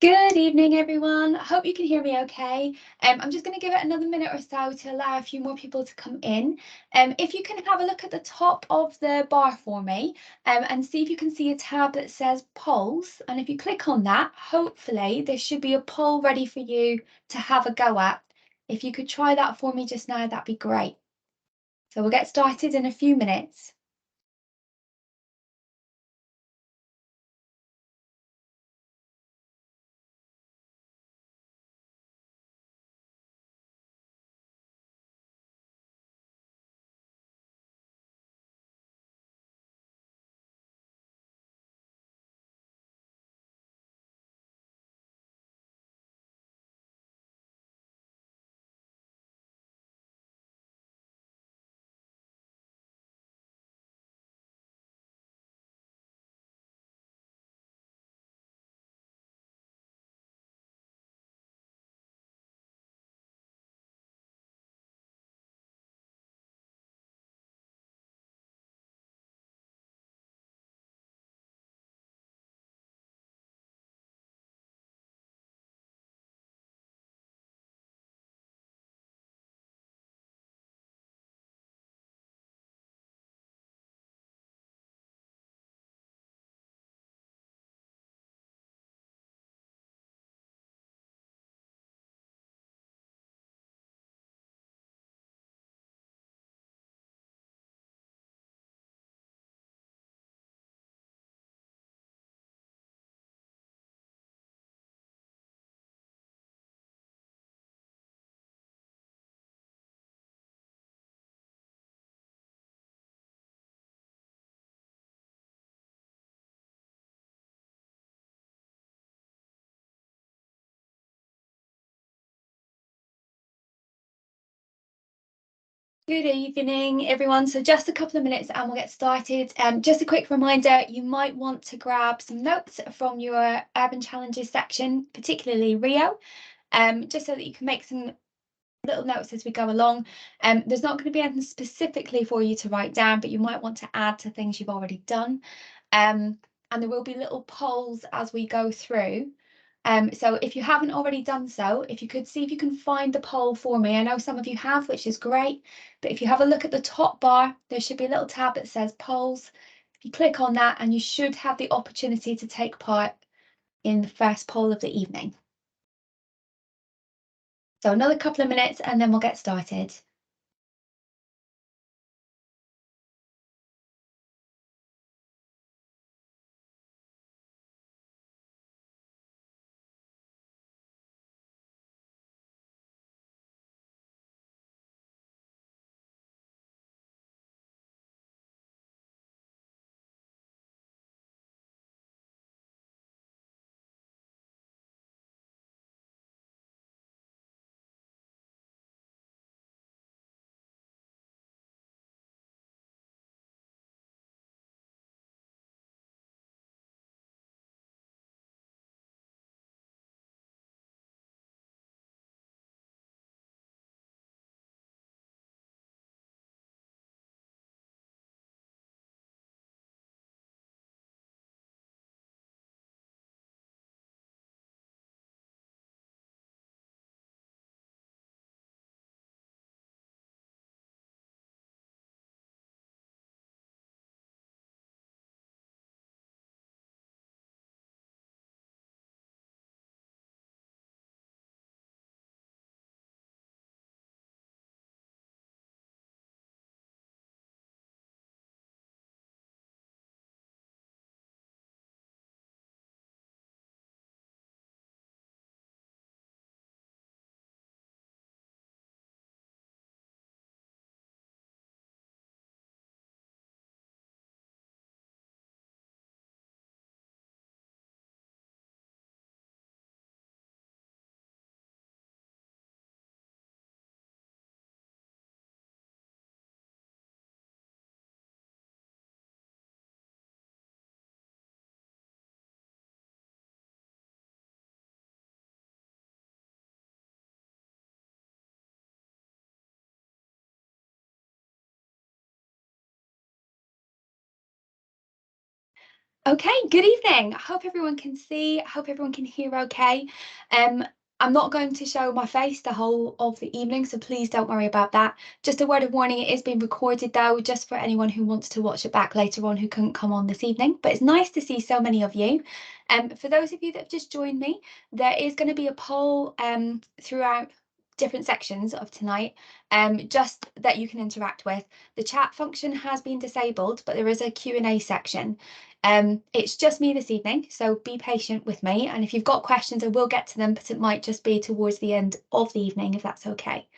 Good evening, everyone. I hope you can hear me okay. I'm just going to give it another minute or so to allow a few more people to come in. If you can have a look at the top of the bar for me and see if you can see a tab that says polls. And if you click on that, hopefully there should be a poll ready for you to have a go at. If you could try that for me just now, that'd be great. So we'll get started in a few minutes. Good evening, everyone. So just a couple of minutes and we'll get started. Just a quick reminder, you might want to grab some notes from your Urban Challenges section, particularly Rio, just so that you can make some little notes as we go along. There's not going to be anything specifically for you to write down, but you might want to add to things you've already done. And there will be little polls as we go through. So if you haven't already done so, if you could see if you can find the poll for me. I know some of you have, which is great, but if you have a look at the top bar, there should be a little tab that says polls. If you click on that, and you should have the opportunity to take part in the first poll of the evening. So another couple of minutes and then we'll get started. Okay, good evening. I hope everyone can see, I hope everyone can hear okay. I'm not going to show my face the whole of the evening, so please don't worry about that. Just a word of warning, it is being recorded though, just for anyone who wants to watch it back later on who couldn't come on this evening. But it's nice to see so many of you. For those of you that have just joined me, there is going to be a poll throughout different sections of tonight, just that you can interact with. The chat function has been disabled, but there is a Q&A section. It's just me this evening, so be patient with me. And if you've got questions, I will get to them, but it might just be towards the end of the evening, if that's okay.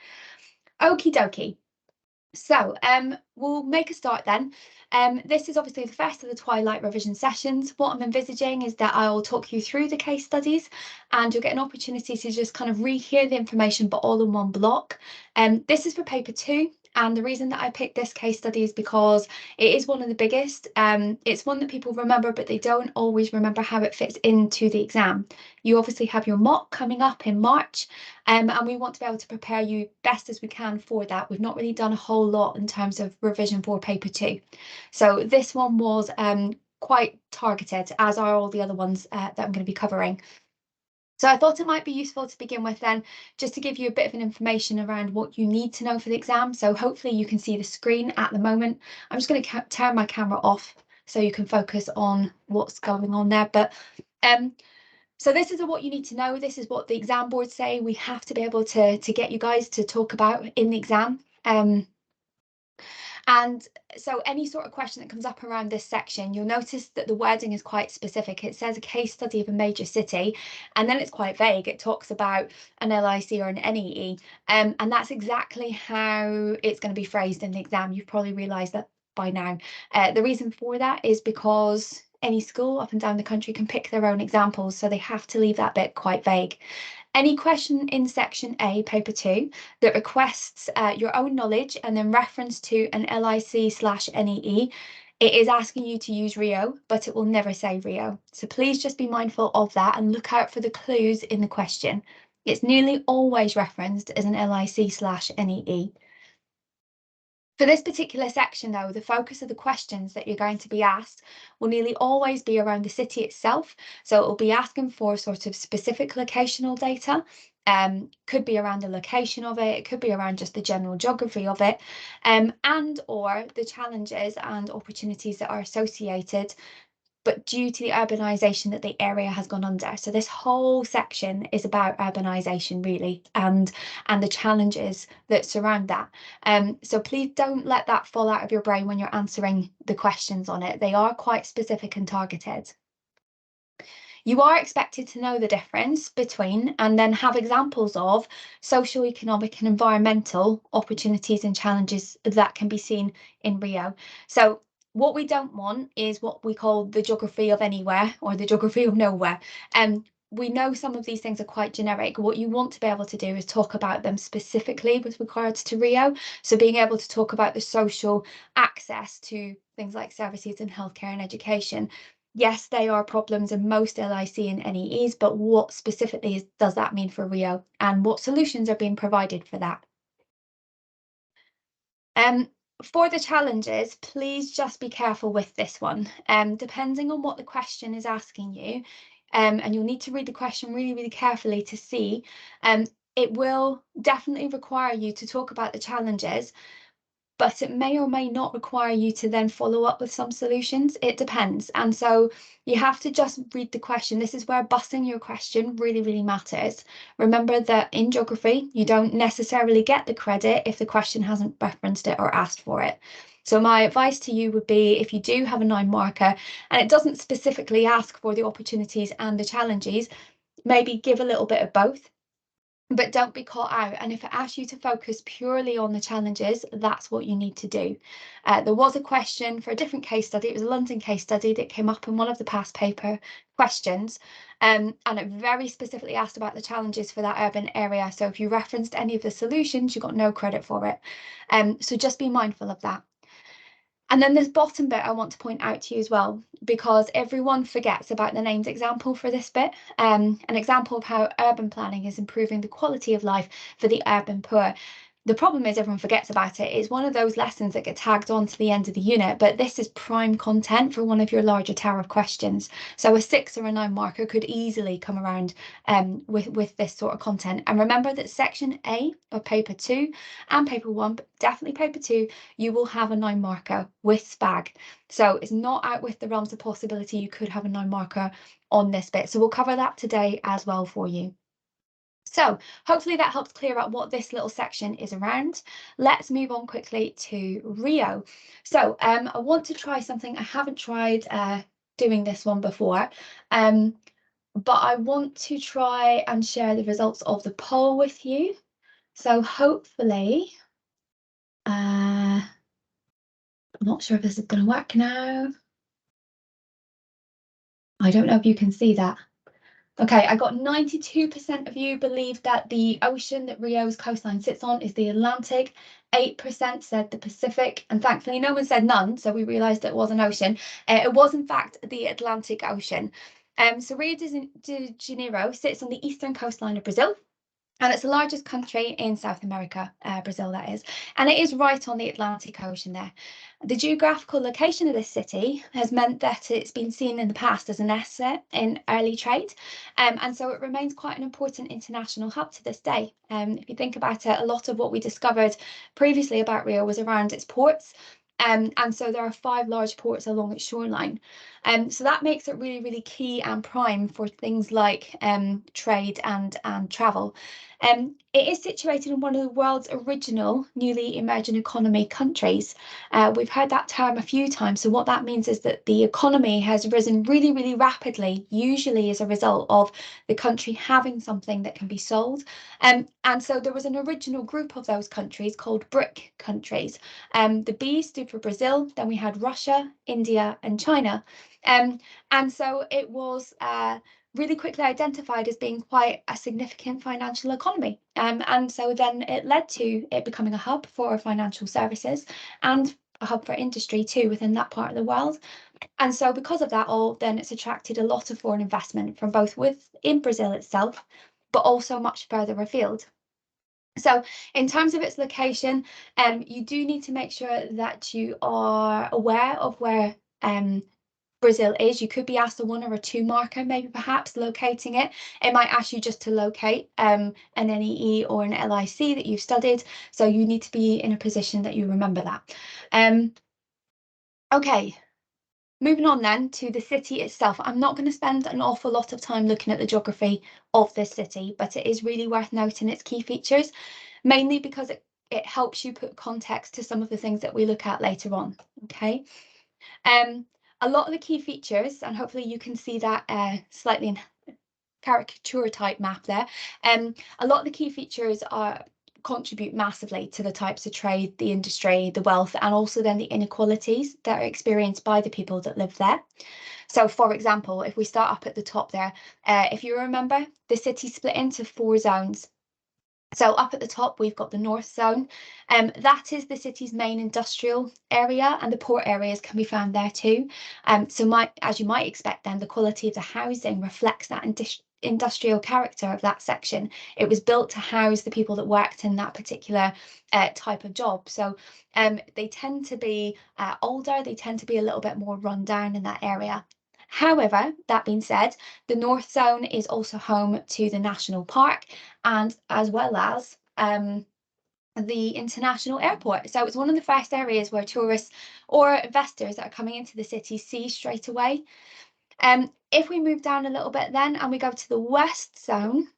Okie dokie. So we'll make a start then. This is obviously the first of the Twilight revision sessions. What I'm envisaging is that I'll talk you through the case studies and you'll get an opportunity to just kind of rehear the information, but all in one block. This is for paper 2. And the reason that I picked this case study is because it is one of the biggest. It's one that people remember, but they don't always remember how it fits into the exam. You obviously have your mock coming up in March, and we want to be able to prepare you best as we can for that. We've not really done a whole lot in terms of revision for paper 2. So this one was quite targeted, as are all the other ones that I'm going to be covering. So I thought it might be useful to begin with then, just to give you a bit of an information around what you need to know for the exam. So hopefully you can see the screen at the moment. I'm just going to turn my camera off so you can focus on what's going on there. But so this is what you need to know. This is what the exam boards say. We have to be able to get you guys to talk about in the exam. And so any sort of question that comes up around this section, you'll notice that the wording is quite specific. It says a case study of a major city, and then it's quite vague. It talks about an LIC or an NEE, and that's exactly how it's going to be phrased in the exam. You've probably realised that by now. The reason for that is because any school up and down the country can pick their own examples, so they have to leave that bit quite vague. Any question in section A, paper 2, that requests your own knowledge and then reference to an LIC/NEE, it is asking you to use Rio, but it will never say Rio. So please just be mindful of that and look out for the clues in the question. It's nearly always referenced as an LIC/NEE. For this particular section, though, the focus of the questions that you're going to be asked will nearly always be around the city itself. So it will be asking for sort of specific locational data. Could be around the location of it, it could be around just the general geography of it, and or the challenges and opportunities that are associated, but due to the urbanisation that the area has gone under. So this whole section is about urbanisation, really, and the challenges that surround that. So please don't let that fall out of your brain when you're answering the questions on it. They are quite specific and targeted. You are expected to know the difference between and then have examples of social, economic and environmental opportunities and challenges that can be seen in Rio. So what we don't want is what we call the geography of anywhere or the geography of nowhere. We know some of these things are quite generic. What you want to be able to do is talk about them specifically with regards to Rio. So being able to talk about the social access to things like services and healthcare and education. Yes, they are problems in most LIC and NEEs, but what specifically does that mean for Rio and what solutions are being provided for that? For the challenges, please just be careful with this one. Depending on what the question is asking you, and you'll need to read the question really, really carefully to see, it will definitely require you to talk about the challenges, but it may or may not require you to then follow up with some solutions. It depends. And so you have to just read the question. This is where bussing your question really, really matters. Remember that in geography, you don't necessarily get the credit if the question hasn't referenced it or asked for it. So my advice to you would be, if you do have a 9 marker and it doesn't specifically ask for the opportunities and the challenges, maybe give a little bit of both. But don't be caught out. And if it asks you to focus purely on the challenges, that's what you need to do. There was a question for a different case study. It was a London case study that came up in one of the past paper questions. And it very specifically asked about the challenges for that urban area. So if you referenced any of the solutions, you got no credit for it. So just be mindful of that. And then this bottom bit I want to point out to you as well, because everyone forgets about the names example for this bit. An example of how urban planning is improving the quality of life for the urban poor. The problem is everyone forgets about it. It's one of those lessons that get tagged on to the end of the unit, but this is prime content for one of your larger tower of questions. So a 6 or a 9 marker could easily come around with this sort of content. And remember that section A of paper 2 and paper 1, but definitely paper 2, you will have a 9 marker with SPAG. So it's not out with the realms of possibility you could have a 9 marker on this bit. So we'll cover that today as well for you. So hopefully that helps clear up what this little section is around. Let's move on quickly to Rio. So I want to try something. I haven't tried doing this one before, but I want to try and share the results of the poll with you. So hopefully, I'm not sure if this is going to work now. I don't know if you can see that. Okay, I got 92% of you believe that the ocean that Rio's coastline sits on is the Atlantic. 8% said the Pacific, and thankfully no one said none, so we realised it was an ocean. It was in fact the Atlantic Ocean. So Rio de Janeiro sits on the eastern coastline of Brazil. And it's the largest country in South America, Brazil that is, and it is right on the Atlantic Ocean there. The geographical location of this city has meant that it's been seen in the past as an asset in early trade, and so it remains quite an important international hub to this day. If you think about it, a lot of what we discovered previously about Rio was around its ports. And so there are 5 large ports along its shoreline. So that makes it really, really key and prime for things like trade and travel. It is situated in one of the world's original newly emerging economy countries. We've heard that term a few times. So what that means is that the economy has risen really, really rapidly, usually as a result of the country having something that can be sold. And so there was an original group of those countries called BRIC countries. The B stood for Brazil, then we had Russia, India, and China. And so it was really quickly identified as being quite a significant financial economy. And so then it led to it becoming a hub for financial services and a hub for industry too within that part of the world. And so because of that all, then it's attracted a lot of foreign investment from both within Brazil itself, but also much further afield. So in terms of its location, you do need to make sure that you are aware of where Brazil is. You could be asked a 1 or a 2 marker, maybe perhaps locating it. It might ask you just to locate an NEE or an LIC that you've studied. So you need to be in a position that you remember that. Okay, moving on then to the city itself. I'm not going to spend an awful lot of time looking at the geography of this city, but it is really worth noting its key features, mainly because it helps you put context to some of the things that we look at later on. Okay. A lot of the key features, and hopefully you can see that slightly in caricature type map there. A lot of the key features contribute massively to the types of trade, the industry, the wealth, and also then the inequalities that are experienced by the people that live there. So for example, if we start up at the top there, if you remember, the city split into 4 zones. So up at the top, we've got the North Zone. That is the city's main industrial area, and the port areas can be found there too. So as you might expect then, the quality of the housing reflects that industrial character of that section. It was built to house the people that worked in that particular type of job. So they tend to be older, they tend to be a little bit more run down in that area. However, that being said, the North Zone is also home to the National Park and as well as the international airport. So it's one of the first areas where tourists or investors that are coming into the city see straight away. If we move down a little bit then and we go to the West Zone,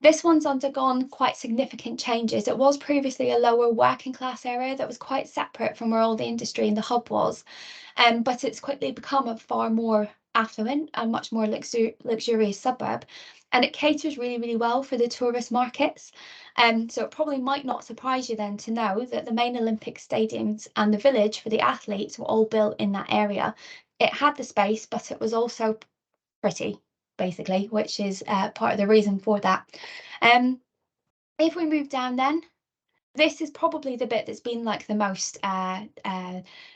this one's undergone quite significant changes. It was previously a lower working class area that was quite separate from where all the industry and the hub was. But it's quickly become a far more affluent and much more luxurious suburb. And it caters really, really well for the tourist markets. So it probably might not surprise you then to know that the main Olympic stadiums and the village for the athletes were all built in that area. It had the space, but it was also pretty, basically, which is part of the reason for that. If we move down then, this is probably the bit that's been like the most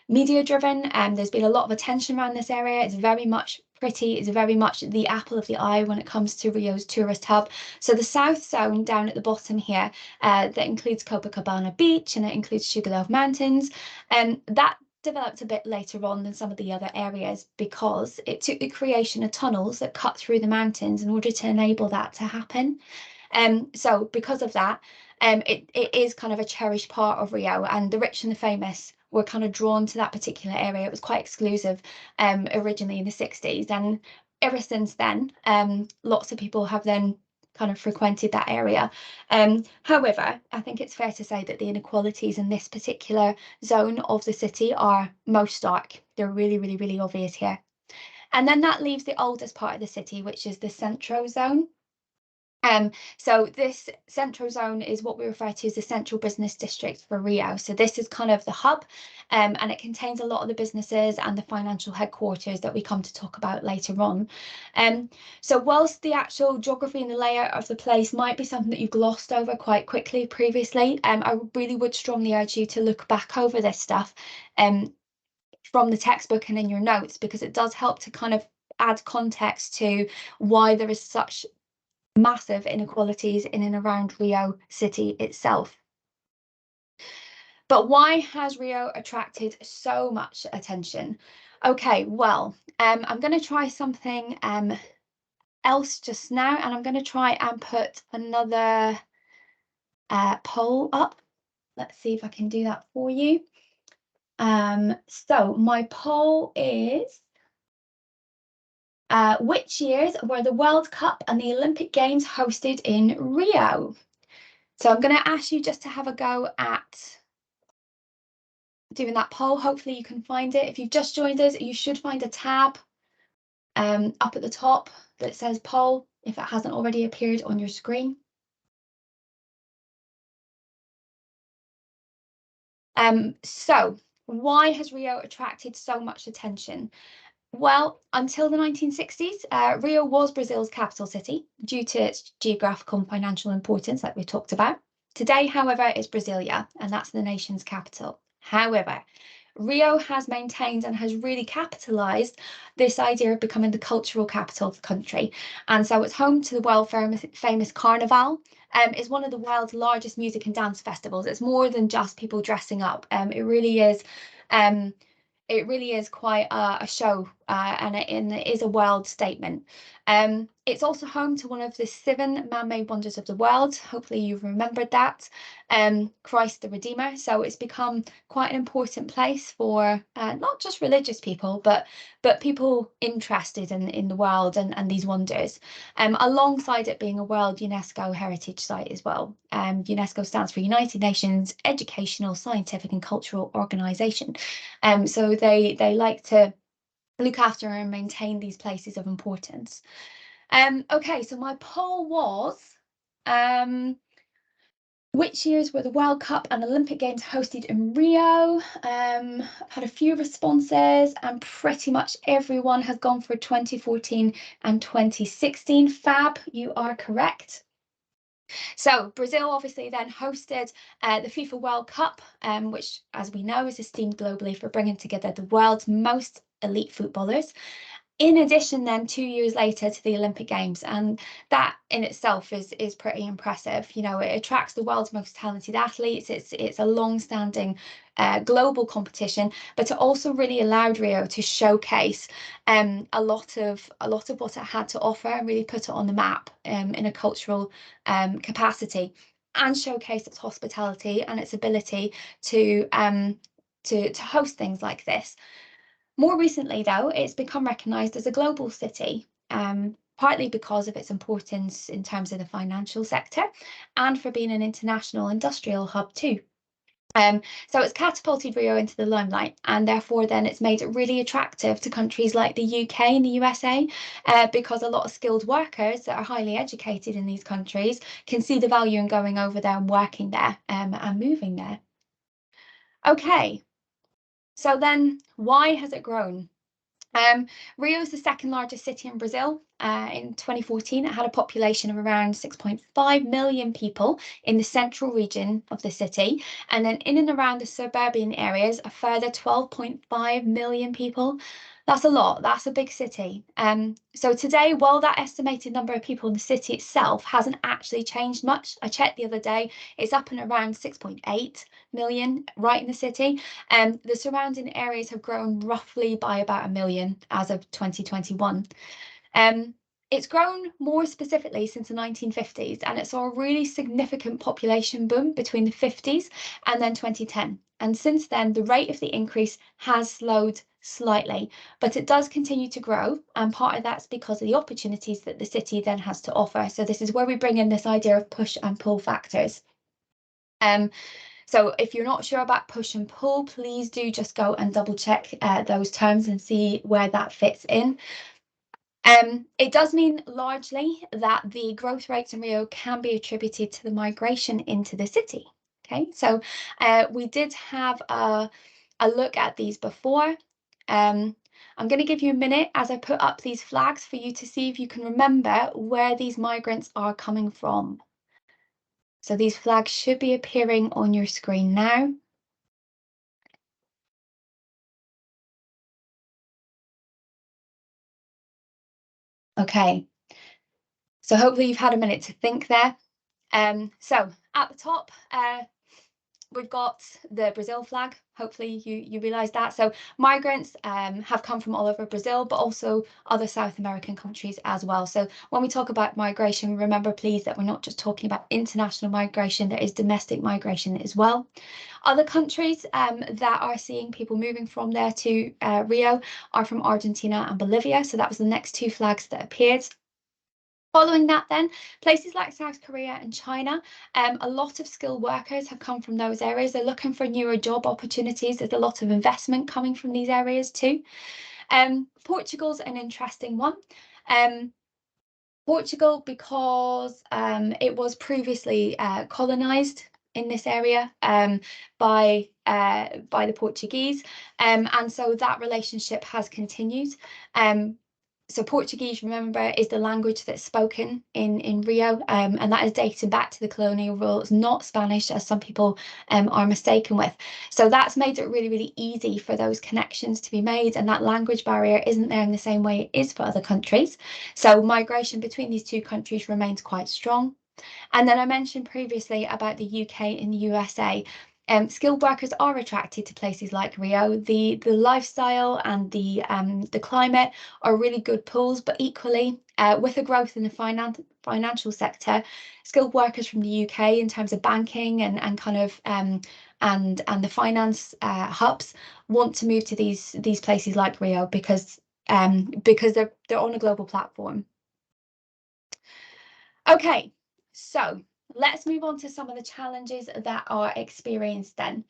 media driven, and there's been a lot of attention around this area. It's very much pretty. It's very much the apple of the eye when it comes to Rio's tourist hub. So the south zone down at the bottom here, that includes Copacabana Beach and it includes Sugarloaf Mountains, and that developed a bit later on than some of the other areas because it took the creation of tunnels that cut through the mountains in order to enable that to happen. So because of that, it is kind of a cherished part of Rio, and the rich and the famous were kind of drawn to that particular area. It was quite exclusive originally in the 60s, and ever since then, lots of people have then kind of frequented that area. However, I think it's fair to say that the inequalities in this particular zone of the city are most stark. They're really, really, really obvious here. And then that leaves the oldest part of the city, which is the Centro zone. So this central zone is what we refer to as the central business district for Rio. So this is kind of the hub, and it contains a lot of the businesses and the financial headquarters that we come to talk about later on. So whilst the actual geography and the layout of the place might be something that you've glossed over quite quickly previously, I really would strongly urge you to look back over this stuff from the textbook and in your notes, because it does help to kind of add context to why there is such massive inequalities in and around Rio city itself. But why has Rio attracted so much attention? Okay, well, I'm going to try something else just now, and I'm going to try and put another poll up. Let's see if I can do that for you. So my poll is, which years were the World Cup and the Olympic Games hosted in Rio? So I'm going to ask you just to have a go at doing that poll. Hopefully you can find it. If you've just joined us, you should find a tab up at the top that says poll, if it hasn't already appeared on your screen. So why has Rio attracted so much attention? Well, until the 1960s, Rio was Brazil's capital city due to its geographical and financial importance, like we talked about. Today, however, it's Brasilia, and that's the nation's capital. However, Rio has maintained and has really capitalised this idea of becoming the cultural capital of the country. And so it's home to the world famous Carnival. It's one of the world's largest music and dance festivals. It's more than just people dressing up. It really is. It really is quite a show, and it is a world statement. It's also home to one of the 7 man-made wonders of the world. Hopefully you've remembered that, Christ the Redeemer. So it's become quite an important place for not just religious people, but people interested in the world and these wonders, alongside it being a World UNESCO Heritage Site as well. UNESCO stands for United Nations Educational, Scientific and Cultural Organization. So they like to look after and maintain these places of importance. Okay, so my poll was, which years were the World Cup and Olympic Games hosted in Rio? I've had a few responses, and pretty much everyone has gone for 2014 and 2016. Fab, you are correct. So Brazil obviously then hosted the FIFA World Cup, which, as we know, is esteemed globally for bringing together the world's most elite footballers. In addition, then 2 years later to the Olympic Games, and that in itself is pretty impressive. You know, it attracts the world's most talented athletes. It's a long-standing global competition, but it also really allowed Rio to showcase a lot of what it had to offer and really put it on the map in a cultural capacity, and showcase its hospitality and its ability to host things like this. More recently, though, it's become recognised as a global city, partly because of its importance in terms of the financial sector and for being an international industrial hub too. So it's catapulted Rio into the limelight, and therefore then it's made it really attractive to countries like the UK and the USA, because a lot of skilled workers that are highly educated in these countries can see the value in going over there and working there, and moving there. Okay, so then why has it grown? Rio is the second largest city in Brazil, in 2014, it had a population of around 6.5 million people in the central region of the city. And then in and around the suburban areas, a further 12.5 million people. That's a lot. That's a big city. So today, while that estimated number of people in the city itself hasn't actually changed much, I checked the other day, it's up and around 6.8 million right in the city. The surrounding areas have grown roughly by about 1 million as of 2021. It's grown more specifically since the 1950s, and it saw a really significant population boom between the 50s and then 2010. And since then, the rate of the increase has slowed slightly, but it does continue to grow. And part of that's because of the opportunities that the city then has to offer. So this is where we bring in this idea of push and pull factors. So if you're not sure about push and pull, please do just go and double check those terms and see where that fits in. It does mean largely that the growth rates in Rio can be attributed to the migration into the city. Okay, so we did have a look at these before. I'm going to give you a minute as I put up these flags for you to see if you can remember where these migrants are coming from. So these flags should be appearing on your screen now. Okay, so hopefully you've had a minute to think there. So at the top, we've got the Brazil flag. Hopefully you realise that. So migrants have come from all over Brazil, but also other South American countries as well. So when we talk about migration, remember please that we're not just talking about international migration, there is domestic migration as well. Other countries that are seeing people moving from there to Rio are from Argentina and Bolivia. So that was the next two flags that appeared. Following that then, places like South Korea and China, a lot of skilled workers have come from those areas. They're looking for newer job opportunities. There's a lot of investment coming from these areas too. Portugal's an interesting one. Portugal, because it was previously colonised in this area by the Portuguese, and so that relationship has continued. So Portuguese, remember, is the language that's spoken in Rio, and that is dating back to the colonial rule. It's not Spanish, as some people are mistaken with. So that's made it really, really easy for those connections to be made, and that language barrier isn't there in the same way it is for other countries. So migration between these two countries remains quite strong. And then I mentioned previously about the UK and the USA. Skilled workers are attracted to places like Rio. The lifestyle and the climate are really good pulls, but equally with the growth in the financial sector, skilled workers from the UK in terms of banking and kind of and the finance hubs want to move to these places like Rio because they're on a global platform. Okay, so let's move on to some of the challenges that are experienced then.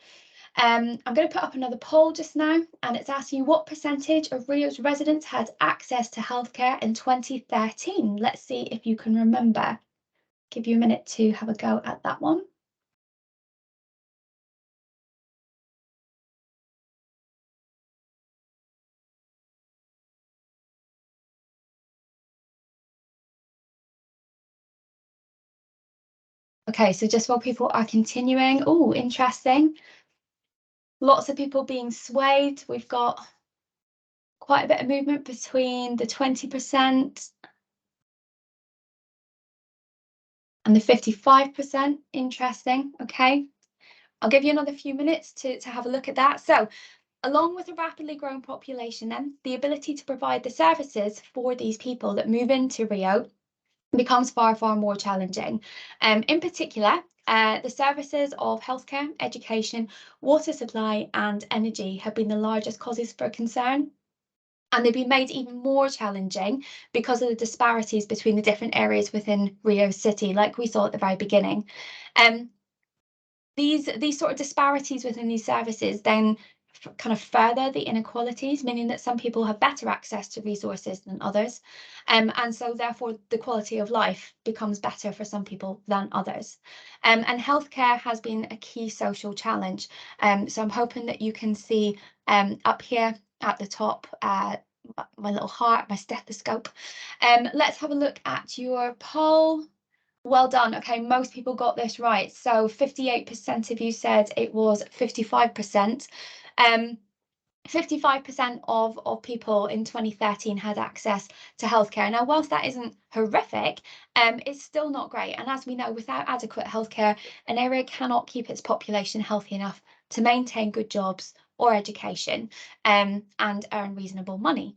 I'm going to put up another poll just now, and it's asking you what percentage of Rio's residents had access to healthcare in 2013. Let's see if you can remember. Give you a minute to have a go at that one. Okay, so just while people are continuing, oh, interesting. Lots of people being swayed. We've got quite a bit of movement between the 20% and the 55%. Interesting. Okay, I'll give you another few minutes to have a look at that. So along with a rapidly growing population, then the ability to provide the services for these people that move into Rio becomes far, far more challenging. In particular, the services of healthcare, education, water supply and energy have been the largest causes for concern. And they've been made even more challenging because of the disparities between the different areas within Rio City, like we saw at the very beginning. These sort of disparities within these services then kind of further the inequalities, meaning that some people have better access to resources than others. And so therefore the quality of life becomes better for some people than others. And healthcare has been a key social challenge. So I'm hoping that you can see up here at the top my little heart, my stethoscope. Let's have a look at your poll. Well done. Okay, most people got this right. So 58% of you said it was 55%. 55% of people in 2013 had access to healthcare. Now, whilst that isn't horrific, it's still not great. And as we know, without adequate healthcare, an area cannot keep its population healthy enough to maintain good jobs or education, and earn reasonable money.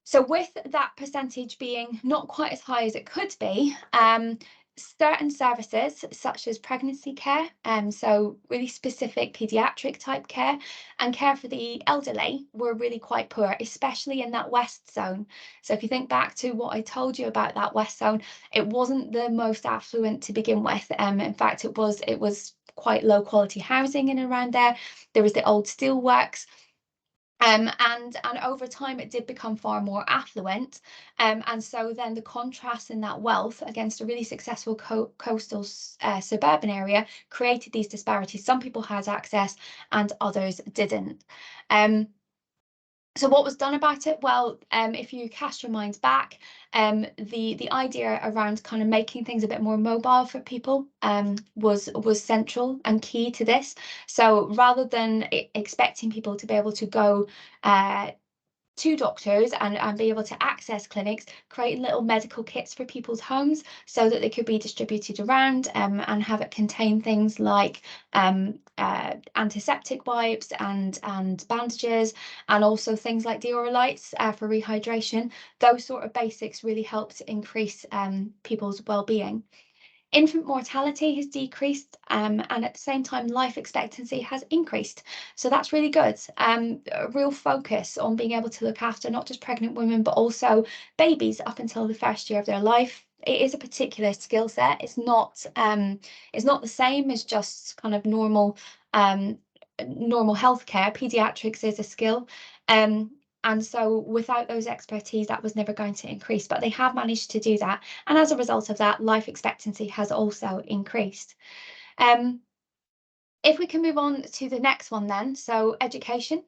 So with that percentage being not quite as high as it could be, certain services such as pregnancy care, so really specific paediatric type care and care for the elderly were really quite poor, especially in that west zone. So if you think back to what I told you about that west zone, it wasn't the most affluent to begin with. In fact, it was quite low quality housing in and around there. There was the old steelworks. And over time it did become far more affluent, and so then the contrast in that wealth against a really successful coastal suburban area created these disparities. Some people had access and others didn't. So what was done about it? Well, if you cast your minds back, the idea around kind of making things a bit more mobile for people was central and key to this. So rather than expecting people to be able to go to doctors and be able to access clinics, creating little medical kits for people's homes so that they could be distributed around, and have it contain things like antiseptic wipes and bandages, and also things like Deoralites for rehydration. Those sort of basics really helped increase people's well-being. Infant mortality has decreased, and at the same time, life expectancy has increased. So that's really good. A real focus on being able to look after not just pregnant women, but also babies up until the first year of their life. It is a particular skill set. It's not the same as just kind of normal healthcare. Pediatrics is a skill. And so without those expertise, that was never going to increase, but they have managed to do that. And as a result of that, life expectancy has also increased. If we can move on to the next one then, so education.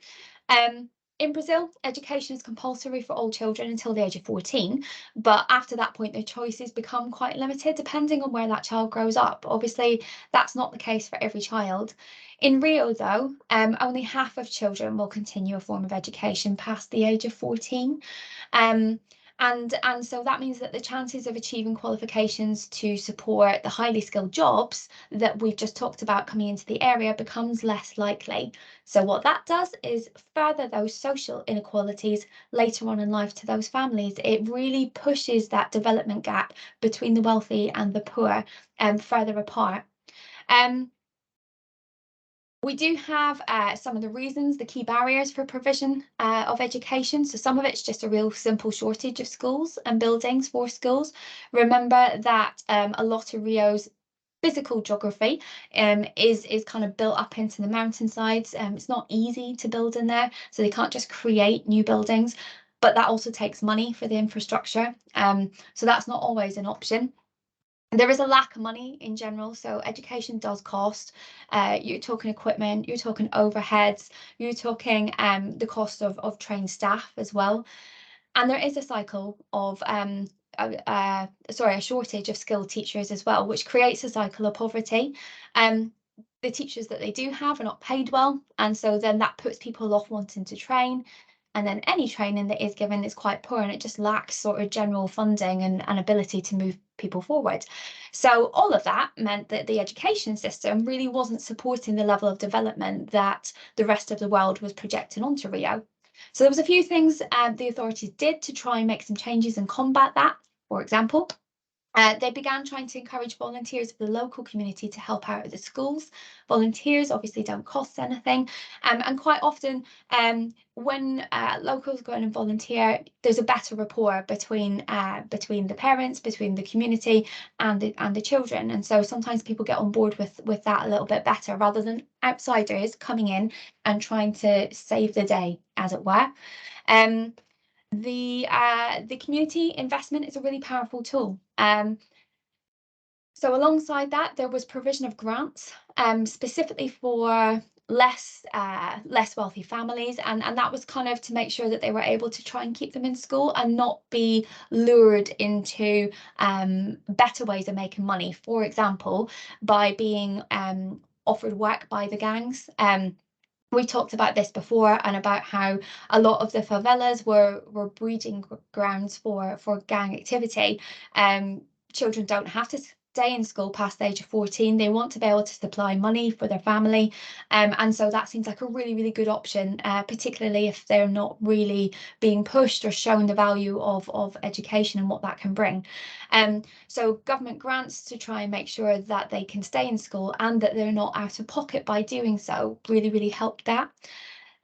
In Brazil, education is compulsory for all children until the age of 14, but after that point, their choices become quite limited depending on where that child grows up. Obviously, that's not the case for every child. In Rio, though, only half of children will continue a form of education past the age of 14. And so that means that the chances of achieving qualifications to support the highly skilled jobs that we've just talked about coming into the area becomes less likely. So what that does is further those social inequalities later on in life to those families. It really pushes that development gap between the wealthy and the poor further apart. We do have some of the reasons, the key barriers for provision of education. So some of it's just a real simple shortage of schools and buildings for schools. Remember that a lot of Rio's physical geography is kind of built up into the mountainsides. It's not easy to build in there, so they can't just create new buildings, but that also takes money for the infrastructure. So that's not always an option. There is a lack of money in general, so education does cost. You're talking equipment, you're talking overheads, you're talking the cost of trained staff as well. And there is a cycle of a shortage of skilled teachers as well, which creates a cycle of poverty. The teachers that they do have are not paid well, and so then that puts people off wanting to train. And then any training that is given is quite poor, and it just lacks sort of general funding and ability to move people forward. So all of that meant that the education system really wasn't supporting the level of development that the rest of the world was projecting onto Rio. So there was a few things the authorities did to try and make some changes and combat that. For example, they began trying to encourage volunteers of the local community to help out at the schools. Volunteers obviously don't cost anything, and quite often when locals go in and volunteer, there's a better rapport between the parents, between the community and the children, and so sometimes people get on board with that a little bit better rather than outsiders coming in and trying to save the day, as it were. The community investment is a really powerful tool. So alongside that, there was provision of grants, specifically for less wealthy families, and that was kind of to make sure that they were able to try and keep them in school and not be lured into better ways of making money, for example by being offered work by the gangs. We talked about this before, and about how a lot of the favelas were breeding grounds for gang activity. Children don't have to stay in school past the age of 14. They want to be able to supply money for their family, and so that seems like a really good option, particularly if they're not really being pushed or shown the value of education and what that can bring. So government grants to try and make sure that they can stay in school and that they're not out of pocket by doing so really helped that.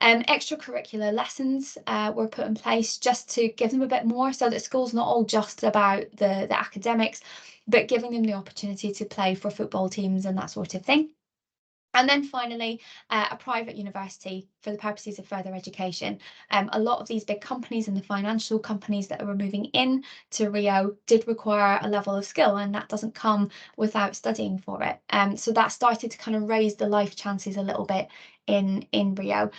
Extracurricular lessons were put in place just to give them a bit more, so that school's not all just about the academics, but giving them the opportunity to play for football teams and that sort of thing. And then finally, a private university for the purposes of further education. A lot of these big companies and the financial companies that were moving in to Rio did require a level of skill, and that doesn't come without studying for it. So that started to kind of raise the life chances a little bit in Rio.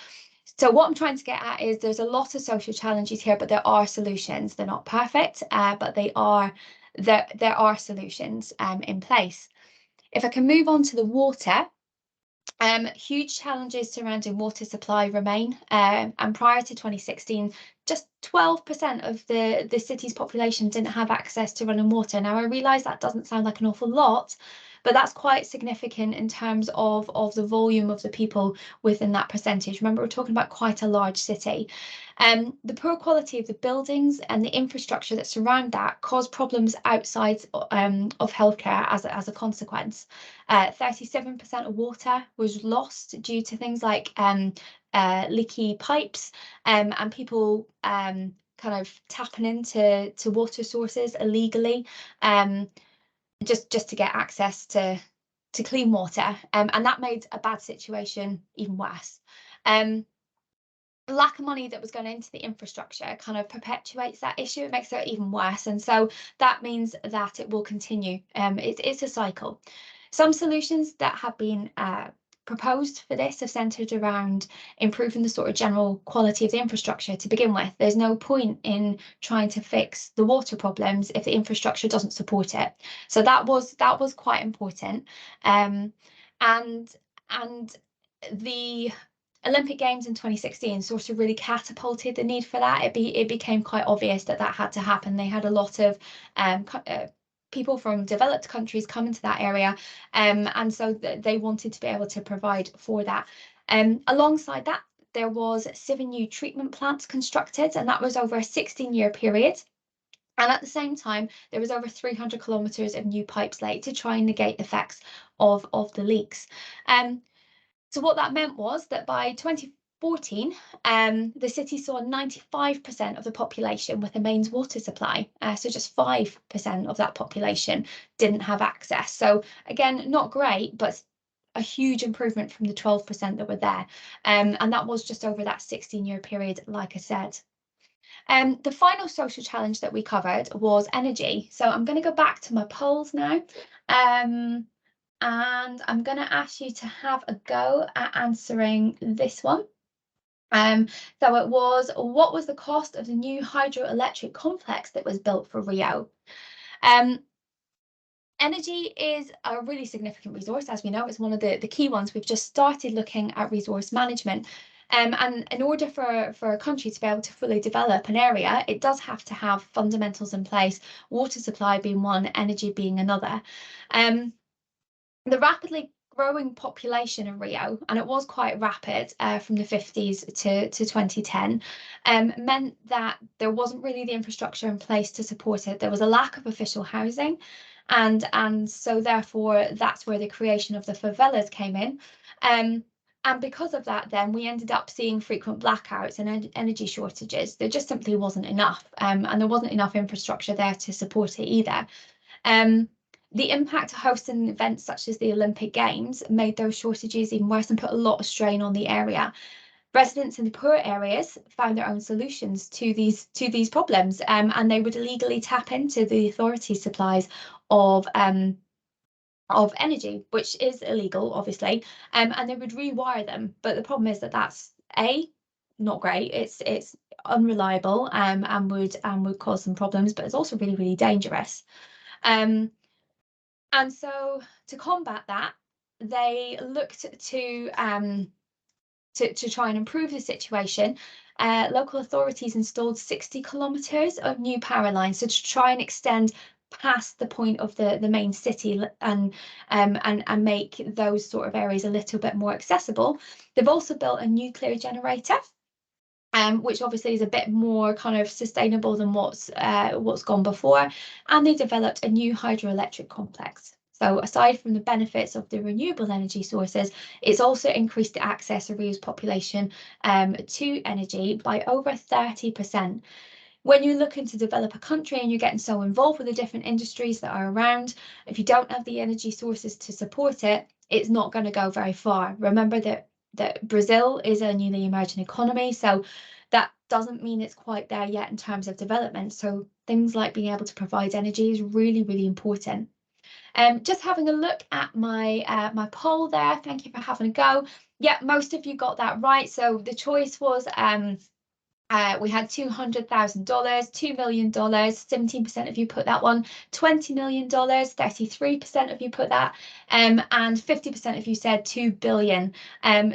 So what I'm trying to get at is there's a lot of social challenges here, but there are solutions. They're not perfect, but there are solutions in place. If I can move on to the water. Huge challenges surrounding water supply remain, and prior to 2016, just 12% of the city's population didn't have access to running water. Now, I realise that doesn't sound like an awful lot, but that's quite significant in terms of the volume of the people within that percentage. Remember, we're talking about quite a large city. The poor quality of the buildings and the infrastructure that surround that cause problems outside of healthcare as a consequence. 37% of water was lost due to things like leaky pipes, and people kind of tapping into water sources illegally, just to get access to clean water, and that made a bad situation even worse. Lack of money that was going into the infrastructure kind of perpetuates that issue. It makes it even worse, and so that means that it will continue. It's a cycle. Some solutions that have been proposed for this have centred around improving the sort of general quality of the infrastructure to begin with. There's no point in trying to fix the water problems if the infrastructure doesn't support it. So that was quite important, and the Olympic Games in 2016 sort of really catapulted the need for that. It became quite obvious that had to happen. They had a lot of people from developed countries come into that area, and so they wanted to be able to provide for that. Alongside that, there was 7 new treatment plants constructed, and that was over a 16-year period. And at the same time, there was over 300 kilometres of new pipes laid to try and negate the effects of the leaks. So what that meant was that by 2014, the city saw 95% of the population with a mains water supply. So just 5% of that population didn't have access. So again, not great, but a huge improvement from the 12% that were there. And that was just over that 16-year period, like I said. The final social challenge that we covered was energy. So I'm going to go back to my polls now. And I'm going to ask you to have a go at answering this one. So it was, what was the cost of the new hydroelectric complex that was built for Rio? Energy is a really significant resource, as we know. It's one of the key ones. We've just started looking at resource management. And in order for a country to be able to fully develop an area, it does have to have fundamentals in place, water supply being one, energy being another. The rapidly growing population in Rio, and it was quite rapid from the 50s to 2010, meant that there wasn't really the infrastructure in place to support it. There was a lack of official housing, and so therefore that's where the creation of the favelas came in. And because of that, then we ended up seeing frequent blackouts and energy shortages. There just simply wasn't enough, and there wasn't enough infrastructure there to support it either. The impact of hosting events such as the Olympic Games made those shortages even worse and put a lot of strain on the area. Residents in the poor areas found their own solutions to these problems, and they would illegally tap into the authorities' supplies of of energy, which is illegal, obviously, and they would rewire them. But the problem is that that's not great. It's unreliable, and would cause some problems, but it's also really, really dangerous. And so to combat that, they looked to try and improve the situation. Local authorities installed 60 kilometres of new power lines, so to try and extend past the point of the main city and make those sort of areas a little bit more accessible. They've also built a nuclear generator, which obviously is a bit more kind of sustainable than what's gone before, and they developed a new hydroelectric complex. So aside from the benefits of the renewable energy sources, it's also increased the access of Rio's population to energy by over 30%. When you're looking to develop a country and you're getting so involved with the different industries that are around, if you don't have the energy sources to support it, it's not going to go very far. Remember that Brazil is a newly emerging economy, so that doesn't mean it's quite there yet in terms of development. So things like being able to provide energy is really, really important. Just having a look at my my poll there. Thank you for having a go. Yeah, most of you got that right. So the choice was we had $200,000, $2 million, 17% of you put that one, $20 million, 33% of you put that, and 50% of you said 2 billion.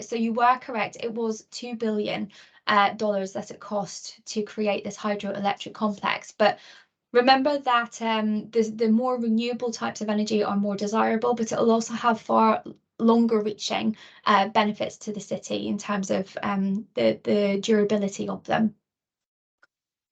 So you were correct. It was $2 billion that it cost to create this hydroelectric complex. But remember that the more renewable types of energy are more desirable, but it will also have far longer reaching benefits to the city in terms of the durability of them.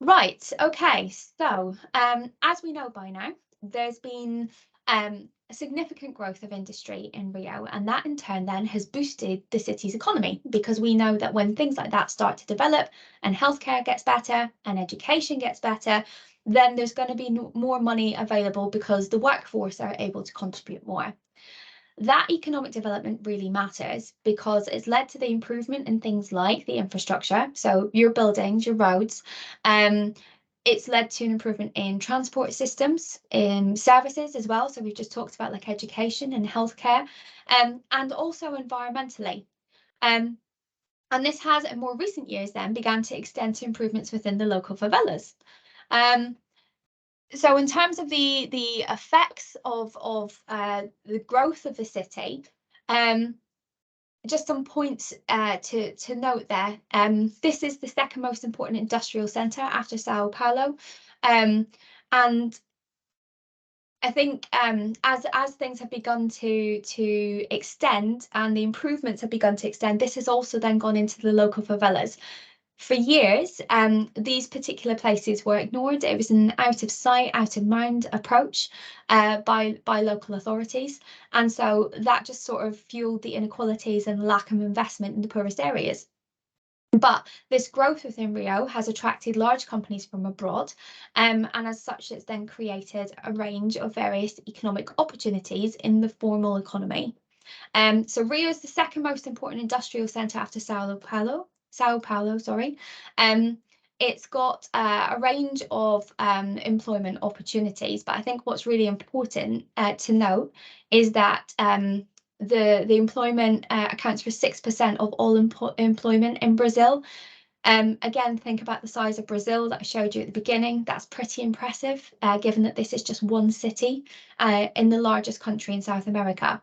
Right, okay, so as we know by now, there's been a significant growth of industry in Rio, and that in turn then has boosted the city's economy, because we know that when things like that start to develop and healthcare gets better and education gets better, then there's going to be more money available because the workforce are able to contribute more. That economic development really matters because it's led to the improvement in things like the infrastructure, so your buildings, your roads. It's led to an improvement in transport systems, in services as well. So we've just talked about like education and healthcare, and also environmentally. And this has, in more recent years, then began to extend to improvements within the local favelas. So in terms of the effects of the growth of the city, just some points to note there. This is the second most important industrial centre after Sao Paulo, and I think as things have begun to extend and the improvements have begun to extend, this has also then gone into the local favelas. For years, these particular places were ignored. It was an out of sight, out of mind approach by local authorities. And so that just sort of fueled the inequalities and lack of investment in the poorest areas. But this growth within Rio has attracted large companies from abroad, and as such, it's then created a range of various economic opportunities in the formal economy. So Rio is the second most important industrial centre after Sao Paulo, sorry. It's got a range of employment opportunities, but I think what's really important to note is that the employment accounts for 6% of all employment in Brazil. Again, think about the size of Brazil that I showed you at the beginning. That's pretty impressive, given that this is just one city in the largest country in South America.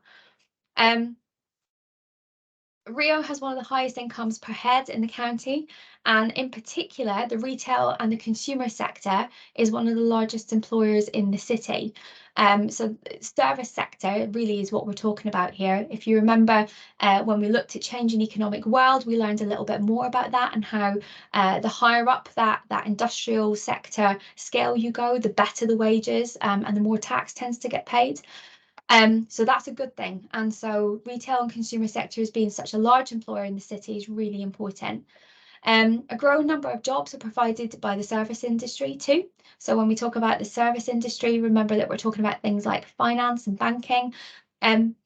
Rio has one of the highest incomes per head in the county, and in particular, the retail and the consumer sector is one of the largest employers in the city. So service sector really is what we're talking about here. If you remember, when we looked at changing economic world, we learned a little bit more about that and how the higher up that industrial sector scale you go, the better the wages, and the more tax tends to get paid. So that's a good thing. And so retail and consumer sectors being such a large employer in the city is really important. A growing number of jobs are provided by the service industry too. So when we talk about the service industry, remember that we're talking about things like finance and banking.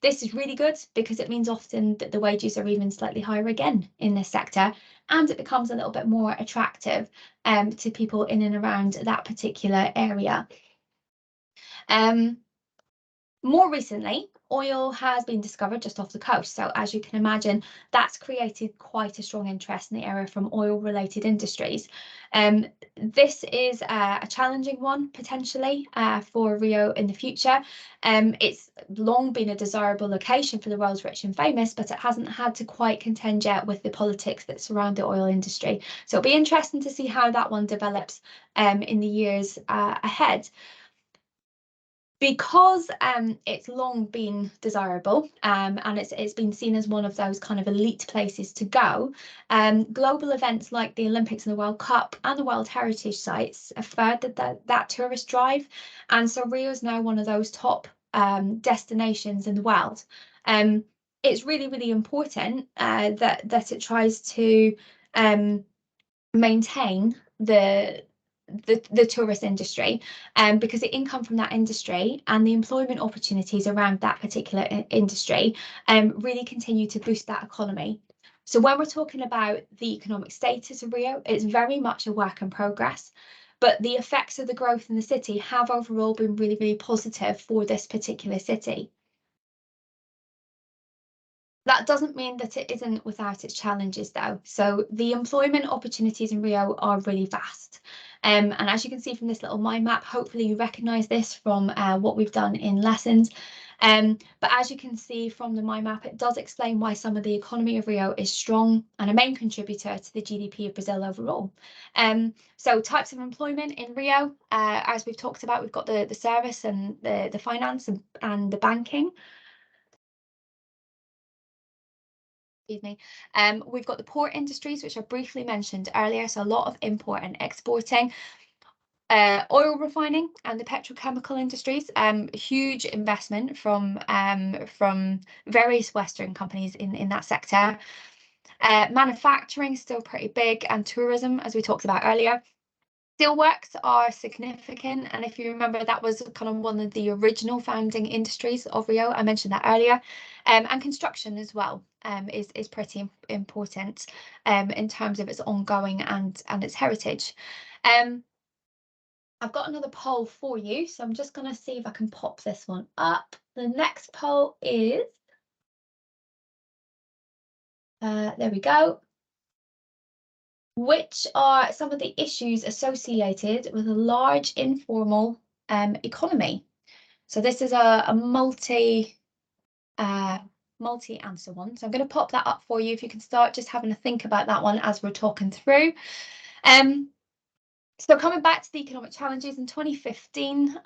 This is really good because it means often that the wages are even slightly higher again in this sector, and it becomes a little bit more attractive to people in and around that particular area. More recently, oil has been discovered just off the coast. So as you can imagine, that's created quite a strong interest in the area from oil-related industries. This is a challenging one, potentially, for Rio in the future. It's long been a desirable location for the world's rich and famous, but it hasn't had to quite contend yet with the politics that surround the oil industry. So it'll be interesting to see how that one develops in the years ahead. Because it's long been desirable and it's been seen as one of those kind of elite places to go, global events like the Olympics and the World Cup and the World Heritage Sites have furthered that tourist drive. And so Rio is now one of those top destinations in the world. It's really, really important that it tries to maintain the tourist industry, because the income from that industry and the employment opportunities around that particular industry really continue to boost that economy. So when we're talking about the economic status of Rio, it's very much a work in progress, but the effects of the growth in the city have overall been really, really positive for this particular city. That doesn't mean that it isn't without its challenges, though. So the employment opportunities in Rio are really vast. And as you can see from this little mind map, hopefully you recognise this from what we've done in lessons. But as you can see from the mind map, it does explain why some of the economy of Rio is strong and a main contributor to the GDP of Brazil overall. So types of employment in Rio, as we've talked about, we've got the service and the finance and the banking. Excuse me. We've got the port industries, which I briefly mentioned earlier, so a lot of import and exporting. Oil refining and the petrochemical industries, huge investment from various Western companies in that sector. Manufacturing still pretty big, and tourism, as we talked about earlier. Steelworks are significant, and if you remember, that was kind of one of the original founding industries of Rio. I mentioned that earlier, and construction as well is pretty important in terms of its ongoing and its heritage. I've got another poll for you, so I'm just going to see if I can pop this one up. The next poll is, there we go. Which are some of the issues associated with a large informal economy? So this is a multi-answer one. So I'm going to pop that up for you if you can start just having a think about that one as we're talking through. So coming back to the economic challenges in 2015,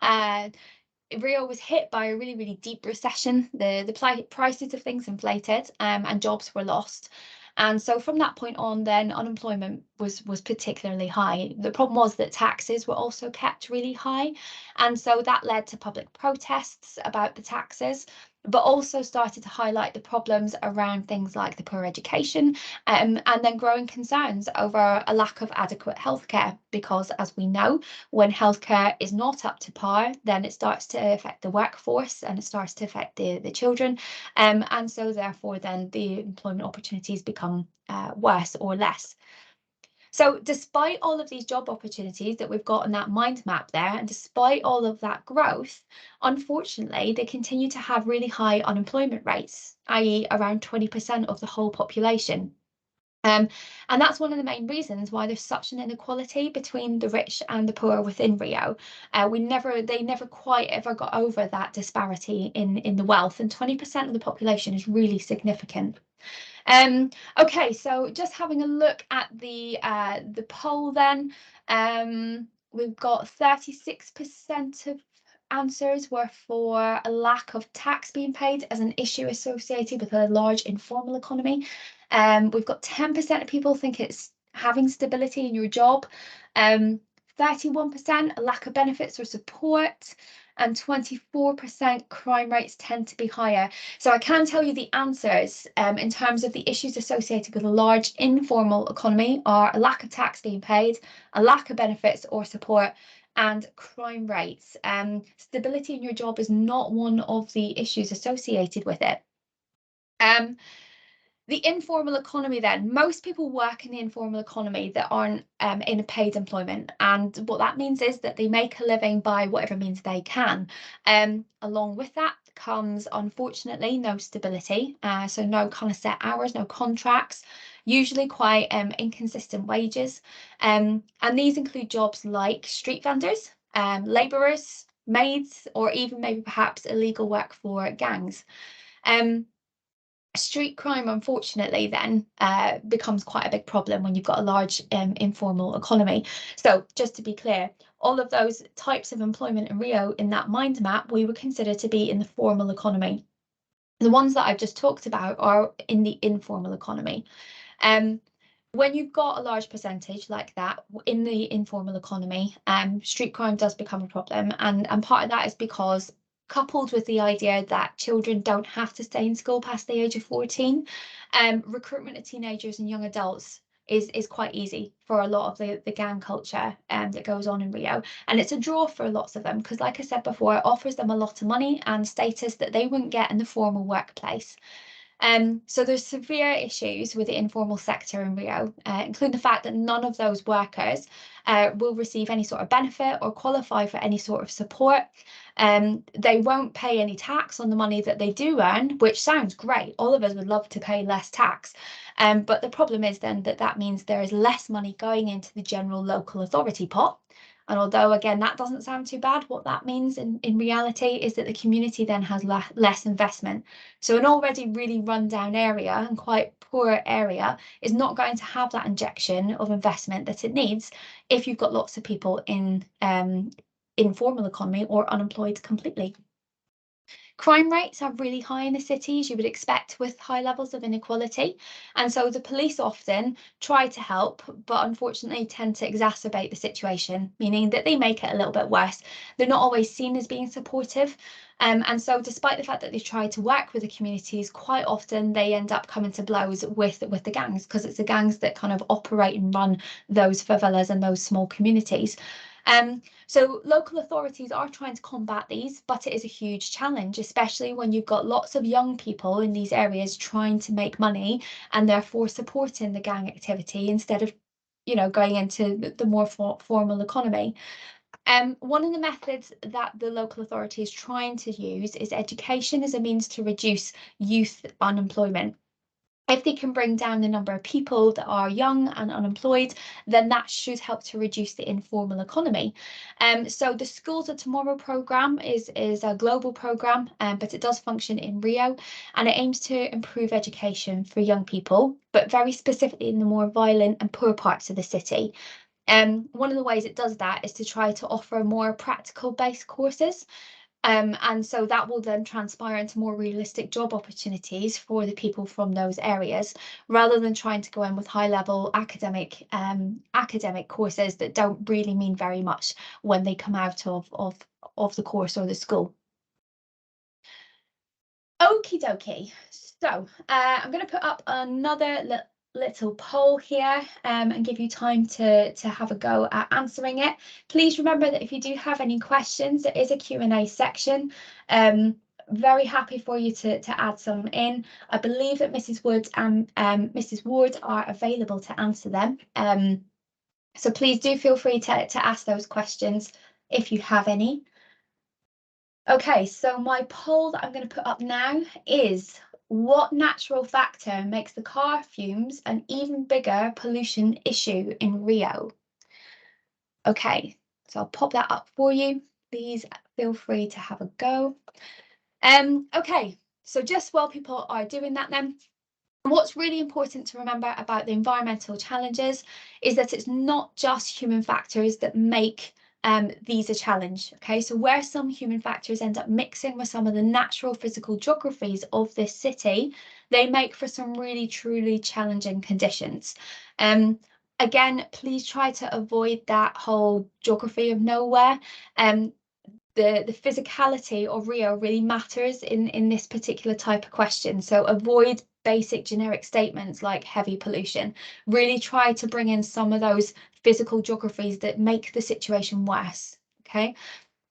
Rio was hit by a really, really deep recession. The prices of things inflated, and jobs were lost. And so from that point on, then unemployment was particularly high. The problem was that taxes were also kept really high. And so that led to public protests about the taxes, but also started to highlight the problems around things like the poor education, and then growing concerns over a lack of adequate healthcare, because as we know, when healthcare is not up to par, then it starts to affect the workforce and it starts to affect the children. And so therefore then the employment opportunities become worse or less. So despite all of these job opportunities that we've got in that mind map there, and despite all of that growth, unfortunately, they continue to have really high unemployment rates, i.e. around 20% of the whole population. And that's one of the main reasons why there's such an inequality between the rich and the poor within Rio. They never quite ever got over that disparity in the wealth, and 20% of the population is really significant. Okay, so just having a look at the poll then, we've got 36% of answers were for a lack of tax being paid as an issue associated with a large informal economy. We've got 10% of people think it's having stability in your job. 31% a lack of benefits or support, and 24% crime rates tend to be higher. So I can tell you the answers in terms of the issues associated with a large informal economy are a lack of tax being paid, a lack of benefits or support, and crime rates. Stability in your job is not one of the issues associated with it. The informal economy then, most people work in the informal economy that aren't in a paid employment. And what that means is that they make a living by whatever means they can. Along with that comes, unfortunately, no stability. So no kind of set hours, no contracts, usually quite inconsistent wages. And these include jobs like street vendors, labourers, maids, or even maybe perhaps illegal work for gangs. Um, Street crime, unfortunately, then becomes quite a big problem when you've got a large informal economy. So just to be clear, all of those types of employment in Rio in that mind map, we would consider to be in the formal economy. The ones that I've just talked about are in the informal economy. Um, when you've got a large percentage like that in the informal economy, street crime does become a problem. And part of that is because, coupled with the idea that children don't have to stay in school past the age of 14, recruitment of teenagers and young adults is quite easy for a lot of the gang culture that goes on in Rio. And it's a draw for lots of them because, like I said before, it offers them a lot of money and status that they wouldn't get in the formal workplace. So there's severe issues with the informal sector in Rio, including the fact that none of those workers will receive any sort of benefit or qualify for any sort of support. They won't pay any tax on the money that they do earn, which sounds great. All of us would love to pay less tax. But the problem is then that that means there is less money going into the general local authority pot. And although, again, that doesn't sound too bad, what that means in reality is that the community then has less investment. So an already really run-down area and quite poor area is not going to have that injection of investment that it needs if you've got lots of people in informal economy or unemployed completely. Crime rates are really high in the cities, you would expect, with high levels of inequality. And so the police often try to help, but unfortunately tend to exacerbate the situation, meaning that they make it a little bit worse. They're not always seen as being supportive. And so despite the fact that they try to work with the communities, quite often they end up coming to blows with the gangs, because it's the gangs that kind of operate and run those favelas and those small communities. So local authorities are trying to combat these, but it is a huge challenge, especially when you've got lots of young people in these areas trying to make money and therefore supporting the gang activity instead of, going into the more formal economy. One of the methods that the local authority is trying to use is education as a means to reduce youth unemployment. If they can bring down the number of people that are young and unemployed, then that should help to reduce the informal economy. So the Schools of Tomorrow programme is a global programme, but it does function in Rio, and it aims to improve education for young people, but very specifically in the more violent and poor parts of the city. One of the ways it does that is to try to offer more practical based courses. And so that will then transpire into more realistic job opportunities for the people from those areas, rather than trying to go in with high level academic courses that don't really mean very much when they come out of the course or the school. Okie dokie. So I'm going to put up another little poll here and give you time to have a go at answering it. Please remember that if you do have any questions, there is a Q&A section. Very happy for you to add some in. I believe that Mrs. Wood and Mrs. Ward are available to answer them. So please do feel free to ask those questions if you have any. Okay, so my poll that I'm going to put up now is: what natural factor makes the car fumes an even bigger pollution issue in Rio? Okay, so I'll pop that up for you. Please feel free to have a go. Okay, so just while people are doing that then, what's really important to remember about the environmental challenges is that it's not just human factors that make these a challenge. Okay, so where some human factors end up mixing with some of the natural physical geographies of this city, they make for some really truly challenging conditions. Again, please try to avoid that whole geography of nowhere. The physicality of Rio really matters in this particular type of question. So avoid basic generic statements like heavy pollution. Really try to bring in some of those physical geographies that make the situation worse. Okay.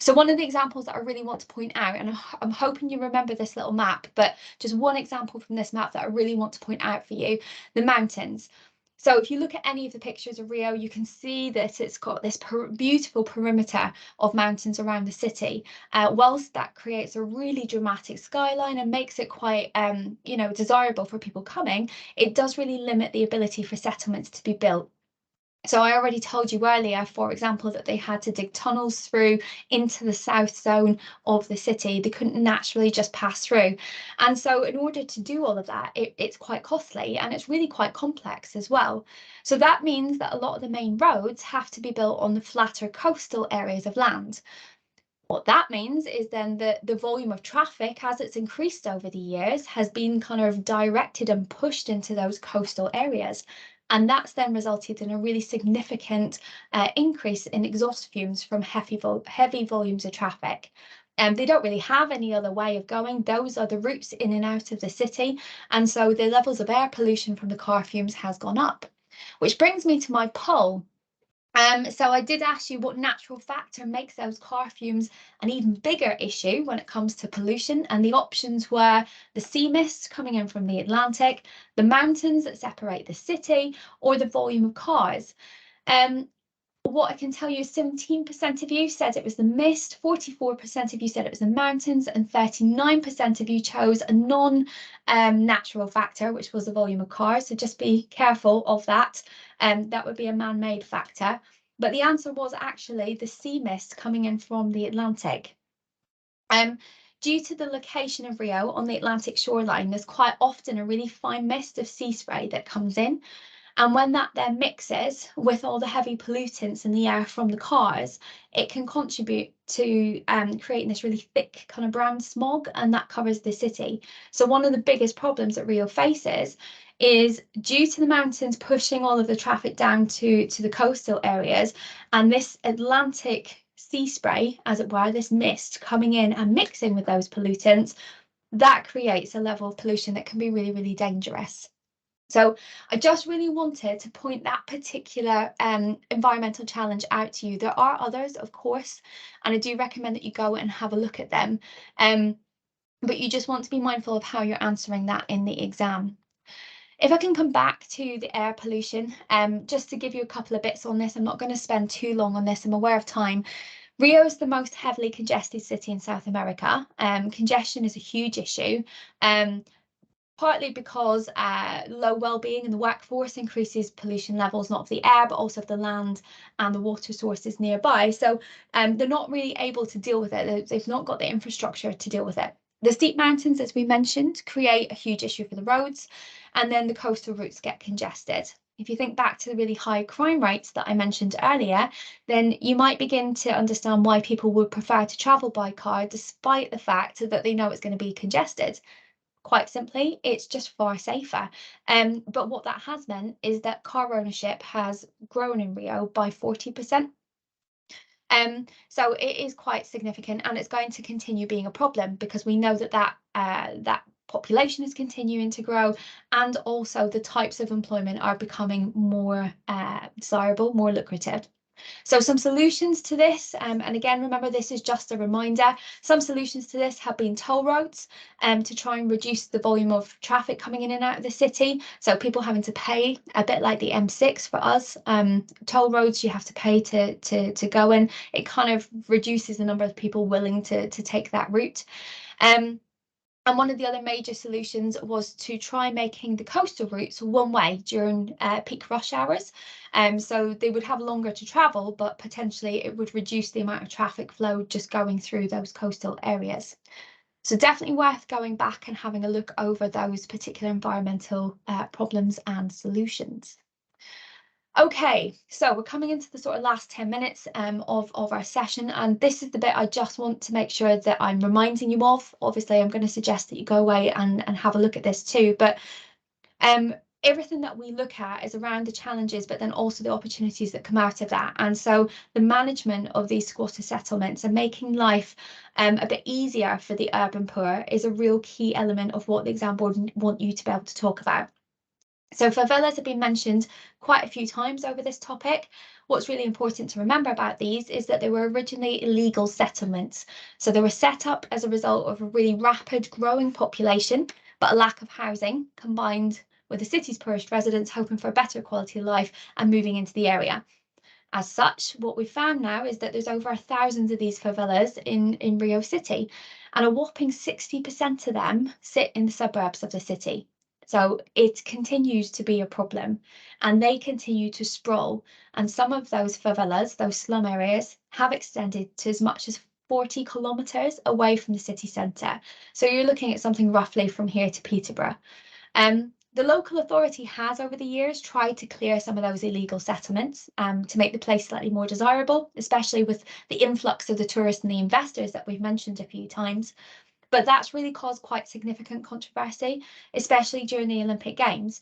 So one of the examples that I really want to point out, and I'm hoping you remember this little map, but just one example from this map that I really want to point out for you, the mountains. So if you look at any of the pictures of Rio, you can see that it's got this beautiful perimeter of mountains around the city. Whilst that creates a really dramatic skyline and makes it quite, desirable for people coming, it does really limit the ability for settlements to be built. So I already told you earlier, for example, that they had to dig tunnels through into the south zone of the city. They couldn't naturally just pass through. And so in order to do all of that, it's quite costly and it's really quite complex as well. So that means that a lot of the main roads have to be built on the flatter coastal areas of land. What that means is then that the volume of traffic, as it's increased over the years, has been kind of directed and pushed into those coastal areas. And that's then resulted in a really significant increase in exhaust fumes from heavy volumes of traffic. They don't really have any other way of going. Those are the routes in and out of the city. And so the levels of air pollution from the car fumes has gone up. Which brings me to my poll. So I did ask you what natural factor makes those car fumes an even bigger issue when it comes to pollution, and the options were the sea mist coming in from the Atlantic, the mountains that separate the city, or the volume of cars. What I can tell you is 17% of you said it was the mist, 44% of you said it was the mountains, and 39% of you chose a non-natural factor, which was the volume of cars. So just be careful of that. That would be a man-made factor. But the answer was actually the sea mist coming in from the Atlantic. Due to the location of Rio on the Atlantic shoreline, there's quite often a really fine mist of sea spray that comes in. And when that then mixes with all the heavy pollutants in the air from the cars, it can contribute to creating this really thick kind of brown smog, and that covers the city. So one of the biggest problems that Rio faces is due to the mountains pushing all of the traffic down to the coastal areas, and this Atlantic sea spray, as it were, this mist coming in and mixing with those pollutants, that creates a level of pollution that can be really, really dangerous. So I just really wanted to point that particular environmental challenge out to you. There are others, of course, and I do recommend that you go and have a look at them. But you just want to be mindful of how you're answering that in the exam. If I can come back to the air pollution, just to give you a couple of bits on this, I'm not going to spend too long on this, I'm aware of time. Rio is the most heavily congested city in South America. Congestion is a huge issue. Partly because low well-being in the workforce increases pollution levels, not of the air, but also of the land and the water sources nearby. So they're not really able to deal with it. They've not got the infrastructure to deal with it. The steep mountains, as we mentioned, create a huge issue for the roads, and then the coastal routes get congested. If you think back to the really high crime rates that I mentioned earlier, then you might begin to understand why people would prefer to travel by car, despite the fact that they know it's going to be congested. Quite simply, it's just far safer. But what that has meant is that car ownership has grown in Rio by 40%. So it is quite significant, and it's going to continue being a problem because we know that population is continuing to grow, and also the types of employment are becoming more desirable, more lucrative. So some solutions to this, and again, remember, this is just a reminder, some solutions to this have been toll roads to try and reduce the volume of traffic coming in and out of the city. So people having to pay, a bit like the M6 for us, toll roads you have to pay to go in. It kind of reduces the number of people willing to take that route. And one of the other major solutions was to try making the coastal routes one way during peak rush hours. So they would have longer to travel, but potentially it would reduce the amount of traffic flow just going through those coastal areas. So definitely worth going back and having a look over those particular environmental problems and solutions. Okay, so we're coming into the sort of last 10 minutes of our session, and this is the bit I just want to make sure that I'm reminding you of. Obviously, I'm going to suggest that you go away and have a look at this too, but everything that we look at is around the challenges, but then also the opportunities that come out of that. And so the management of these squatter settlements and making life a bit easier for the urban poor is a real key element of what the exam board want you to be able to talk about. So favelas have been mentioned quite a few times over this topic. what's really important to remember about these is that they were originally illegal settlements. So they were set up as a result of a really rapid growing population, but a lack of housing combined with the city's poorest residents hoping for a better quality of life and moving into the area. As such, what we've found now is that there's over 1,000 of these favelas in Rio City, and a whopping 60% of them sit in the suburbs of the city. So it continues to be a problem, and they continue to sprawl. And some of those favelas, those slum areas, have extended to as much as 40 kilometres away from the city centre. So you're looking at something roughly from here to Peterborough. The local authority has over the years tried to clear some of those illegal settlements to make the place slightly more desirable, especially with the influx of the tourists and the investors that we've mentioned a few times. But that's really caused quite significant controversy, especially during the Olympic Games,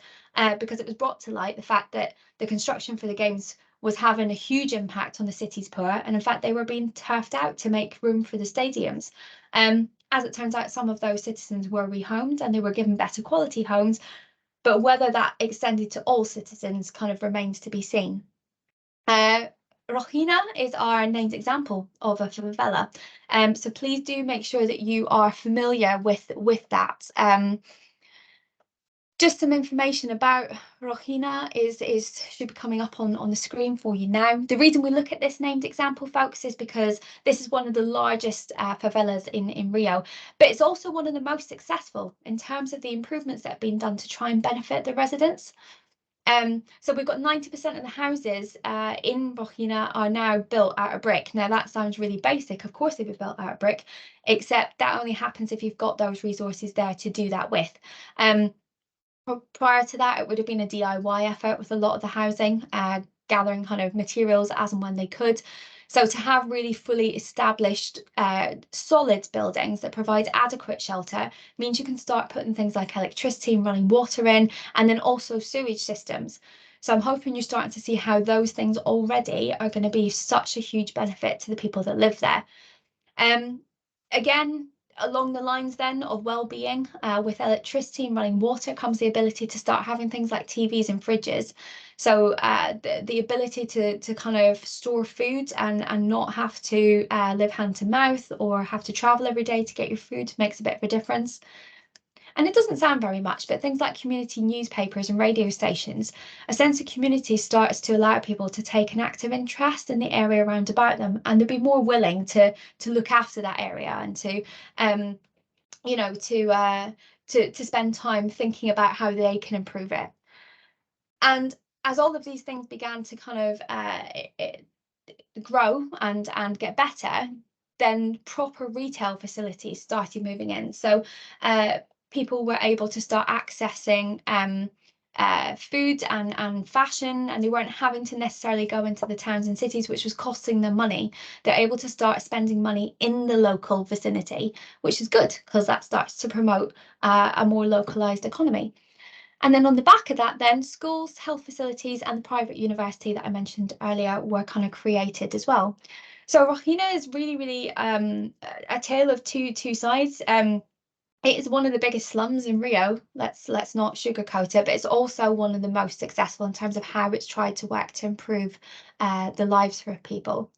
because it was brought to light the fact that the construction for the Games was having a huge impact on the city's poor, and in fact they were being turfed out to make room for the stadiums. As it turns out, some of those citizens were rehomed and they were given better quality homes, but whether that extended to all citizens kind of remains to be seen. Rohina is our named example of a favela, so please do make sure that you are familiar with that. Just some information about Rohina should be coming up on the screen for you now. The reason we look at this named example, folks, is because this is one of the largest favelas in Rio, but it's also one of the most successful in terms of the improvements that have been done to try and benefit the residents. So we've got 90% of the houses in Rohina are now built out of brick. Now that sounds really basic, of course they'd be built out of brick, except that only happens if you've got those resources there to do that with. Prior to that, it would have been a DIY effort with a lot of the housing, gathering kind of materials as and when they could. So to have really fully established solid buildings that provide adequate shelter means you can start putting things like electricity and running water in, and then also sewage systems. So I'm hoping you're starting to see how those things already are going to be such a huge benefit to the people that live there. Again, along the lines then of well-being, with electricity and running water comes the ability to start having things like TVs and fridges. So the ability to kind of store food and not have to live hand to mouth or have to travel every day to get your food makes a bit of a difference. And it doesn't sound very much, but things like community newspapers and radio stations, a sense of community starts to allow people to take an active interest in the area around about them, and they'll be more willing to look after that area and to to spend time thinking about how they can improve it. And as all of these things began to kind of grow and get better, then proper retail facilities started moving in. So people were able to start accessing food and fashion, and they weren't having to necessarily go into the towns and cities, which was costing them money. They're able to start spending money in the local vicinity, which is good because that starts to promote a more localized economy. And then on the back of that, then schools, health facilities, and the private university that I mentioned earlier were kind of created as well. So Rohina is really a tale of two sides. It is one of the biggest slums in Rio. Let's not sugarcoat it, but it's also one of the most successful in terms of how it's tried to work to improve the lives for people.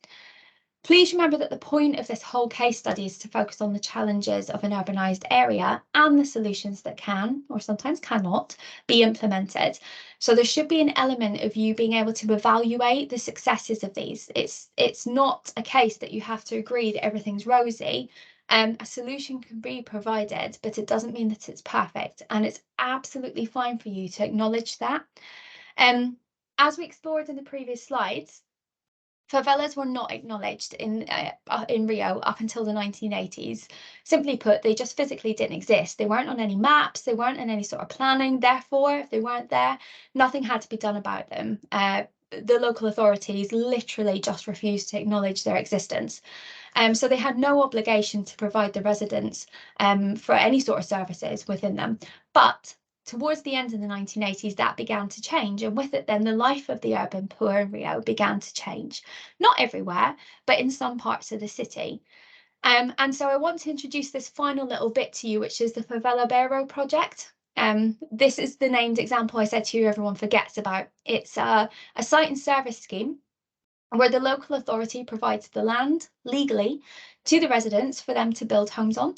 Please remember that the point of this whole case study is to focus on the challenges of an urbanised area and the solutions that can, or sometimes cannot, be implemented. So there should be an element of you being able to evaluate the successes of these. It's not a case that you have to agree that everything's rosy. A solution can be provided, but it doesn't mean that it's perfect. And it's absolutely fine for you to acknowledge that. As we explored in the previous slides, favelas were not acknowledged in Rio up until the 1980s. Simply put, they just physically didn't exist. They weren't on any maps, they weren't in any sort of planning. Therefore, if they weren't there, nothing had to be done about them. The local authorities literally just refused to acknowledge their existence. So they had no obligation to provide the residents for any sort of services within them. But towards the end of the 1980s, that began to change, and with it then the life of the urban poor in Rio began to change. Not everywhere, but in some parts of the city. And so I want to introduce this final little bit to you, which is the Favela Bairro project. This is the named example I said to you everyone forgets about. It's a site and service scheme where the local authority provides the land legally to the residents for them to build homes on,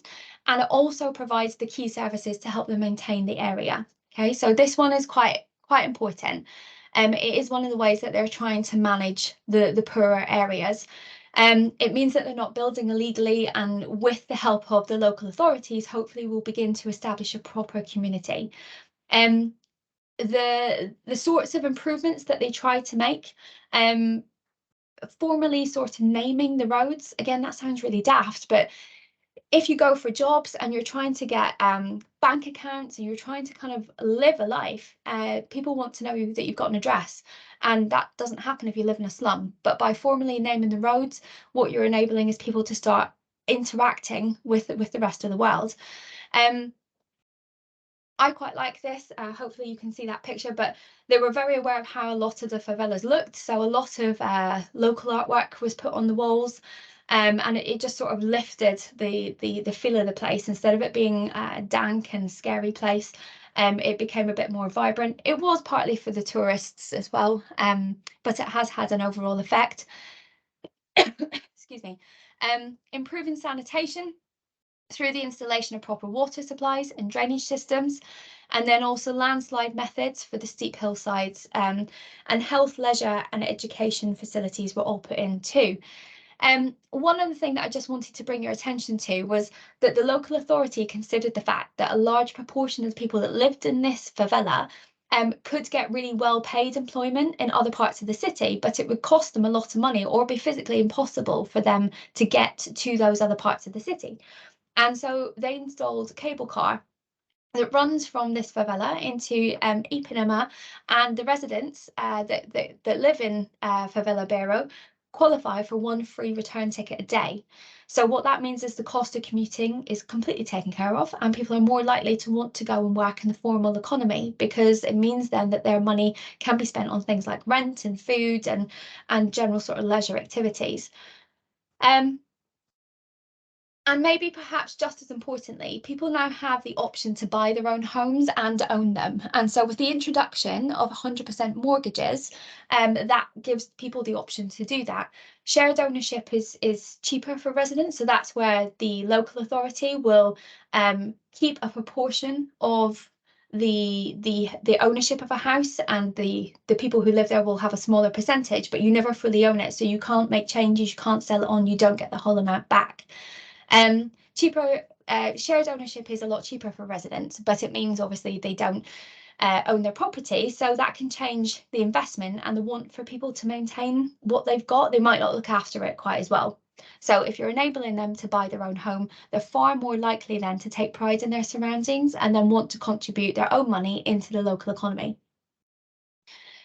and it also provides the key services to help them maintain the area. Okay, so this one is quite important. It is one of the ways that they're trying to manage the poorer areas. It means that they're not building illegally, and with the help of the local authorities, hopefully we'll begin to establish a proper community. The sorts of improvements that they try to make, formally sort of naming the roads, again, that sounds really daft, but if you go for jobs and you're trying to get bank accounts and you're trying to kind of live a life, people want to know that you've got an address, and that doesn't happen if you live in a slum. But by formally naming the roads, what you're enabling is people to start interacting with the rest of the world. I quite like this. Hopefully you can see that picture, but they were very aware of how a lot of the favelas looked. So a lot of local artwork was put on the walls, and it just sort of lifted the feel of the place. Instead of it being a dank and scary place, it became a bit more vibrant. It was partly for the tourists as well, but it has had an overall effect. Excuse me. Improving sanitation through the installation of proper water supplies and drainage systems, and then also landslide methods for the steep hillsides, and health, leisure and education facilities were all put in too. One other thing that I just wanted to bring your attention to was that the local authority considered the fact that a large proportion of the people that lived in this favela could get really well paid employment in other parts of the city, but it would cost them a lot of money or be physically impossible for them to get to those other parts of the city. And so they installed a cable car that runs from this favela into Ipanema, and the residents that live in Favela Beiro qualify for one free return ticket a day. So what that means is the cost of commuting is completely taken care of, and people are more likely to want to go and work in the formal economy, because it means then that their money can be spent on things like rent and food and general sort of leisure activities. And maybe perhaps just as importantly, people now have the option to buy their own homes and own them. And so with the introduction of 100% mortgages, that gives people the option to do that. Shared ownership is cheaper for residents. So that's where the local authority will keep a proportion of the ownership of a house, and the people who live there will have a smaller percentage, but you never fully own it. So you can't make changes, you can't sell it on, you don't get the whole amount back. Cheaper shared ownership is a lot cheaper for residents, but it means obviously they don't own their property, so that can change the investment and the want for people to maintain what they've got. They might not look after it quite as well. So if you're enabling them to buy their own home, they're far more likely then to take pride in their surroundings and then want to contribute their own money into the local economy.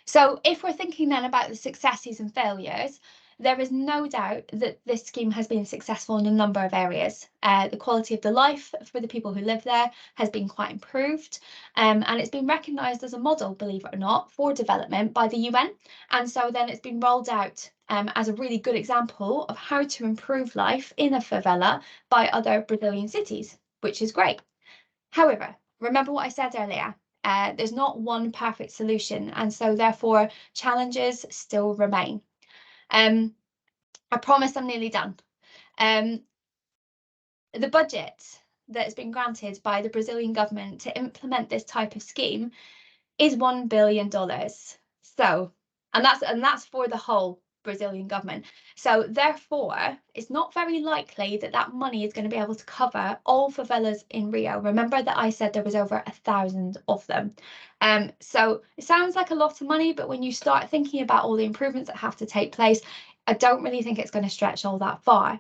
So if we're thinking then about the successes and failures, there is no doubt that this scheme has been successful in a number of areas. The quality of the life for the people who live there has been quite improved, and it's been recognised as a model, believe it or not, for development by the UN. And so then it's been rolled out as a really good example of how to improve life in a favela by other Brazilian cities, which is great. However, remember what I said earlier, there's not one perfect solution, and so therefore challenges still remain. I promise I'm nearly done. The budget that has been granted by the Brazilian government to implement this type of scheme is $1 billion. So, and that's for the whole Brazilian government. So therefore, it's not very likely that that money is going to be able to cover all favelas in Rio. Remember that I said there was over 1,000 of them. So it sounds like a lot of money, but when you start thinking about all the improvements that have to take place, I don't really think it's going to stretch all that far.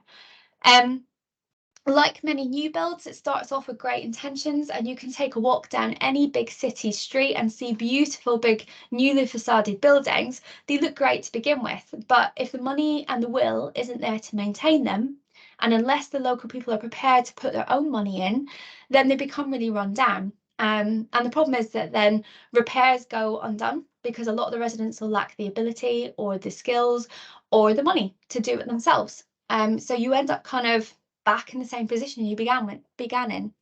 Like many new builds, it starts off with great intentions, and you can take a walk down any big city street and see beautiful, big, newly facaded buildings. They look great to begin with, but if the money and the will isn't there to maintain them, and unless the local people are prepared to put their own money in, then they become really run down. And the problem is that then repairs go undone because a lot of the residents will lack the ability or the skills or the money to do it themselves. So you end up kind of back in the same position you began in.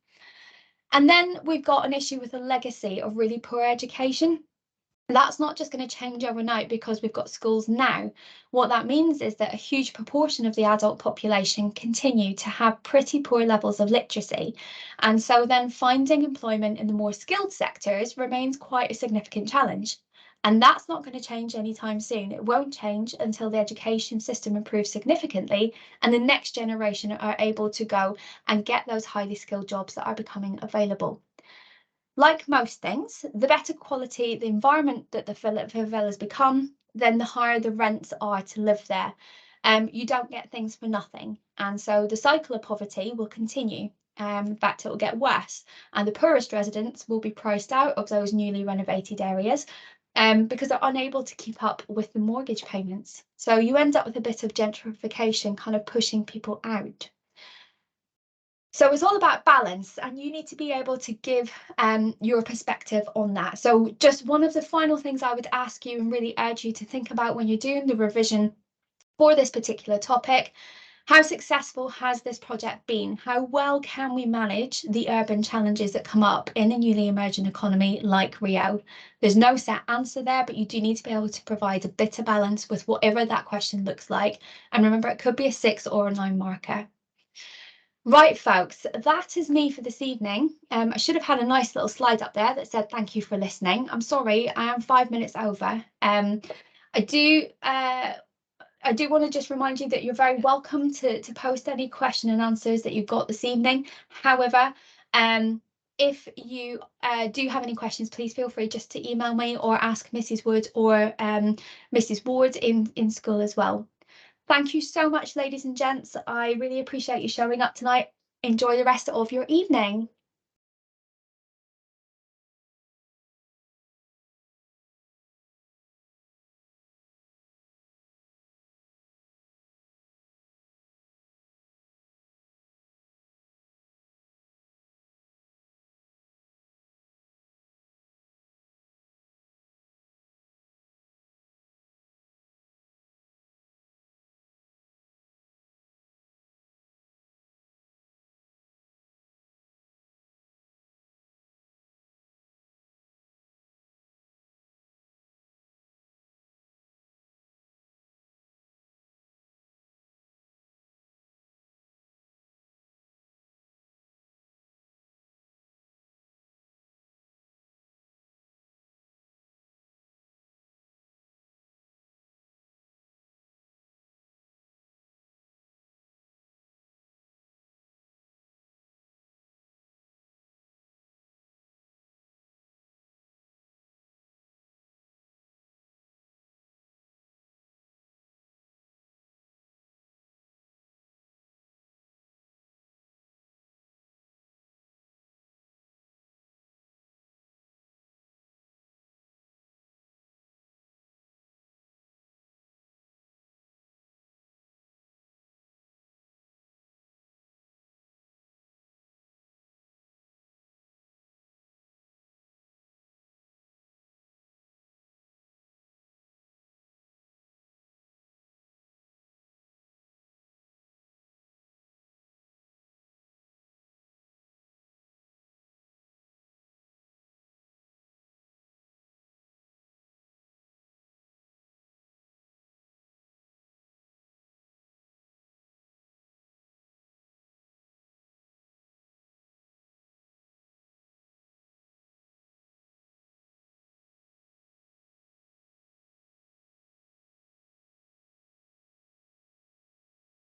And then we've got an issue with a legacy of really poor education. That's not just going to change overnight because we've got schools now. What that means is that a huge proportion of the adult population continue to have pretty poor levels of literacy. And so then finding employment in the more skilled sectors remains quite a significant challenge. And that's not going to change anytime soon. It won't change until the education system improves significantly and the next generation are able to go and get those highly skilled jobs that are becoming available. Like most things, the better quality the environment that the favelas become, then the higher the rents are to live there. You don't get things for nothing. And so the cycle of poverty will continue. In fact, it will get worse. And the poorest residents will be priced out of those newly renovated areas because they're unable to keep up with the mortgage payments. So you end up with a bit of gentrification kind of pushing people out. So it's all about balance, and you need to be able to give your perspective on that. So just one of the final things I would ask you and really urge you to think about when you're doing the revision for this particular topic, how successful has this project been? How well can we manage the urban challenges that come up in a newly emerging economy like Rio? There's no set answer there, but you do need to be able to provide a bit of balance with whatever that question looks like. And remember, it could be a 6 or a 9 marker. Right, folks, that is me for this evening. I should have had a nice little slide up there that said thank you for listening. I'm sorry, I am 5 minutes over. I do want to just remind you that you're very welcome to post any question and answers that you've got this evening. However, if you do have any questions, please feel free just to email me or ask Mrs. Wood or Mrs. Ward in school as well. Thank you so much, ladies and gents. I really appreciate you showing up tonight. Enjoy the rest of your evening.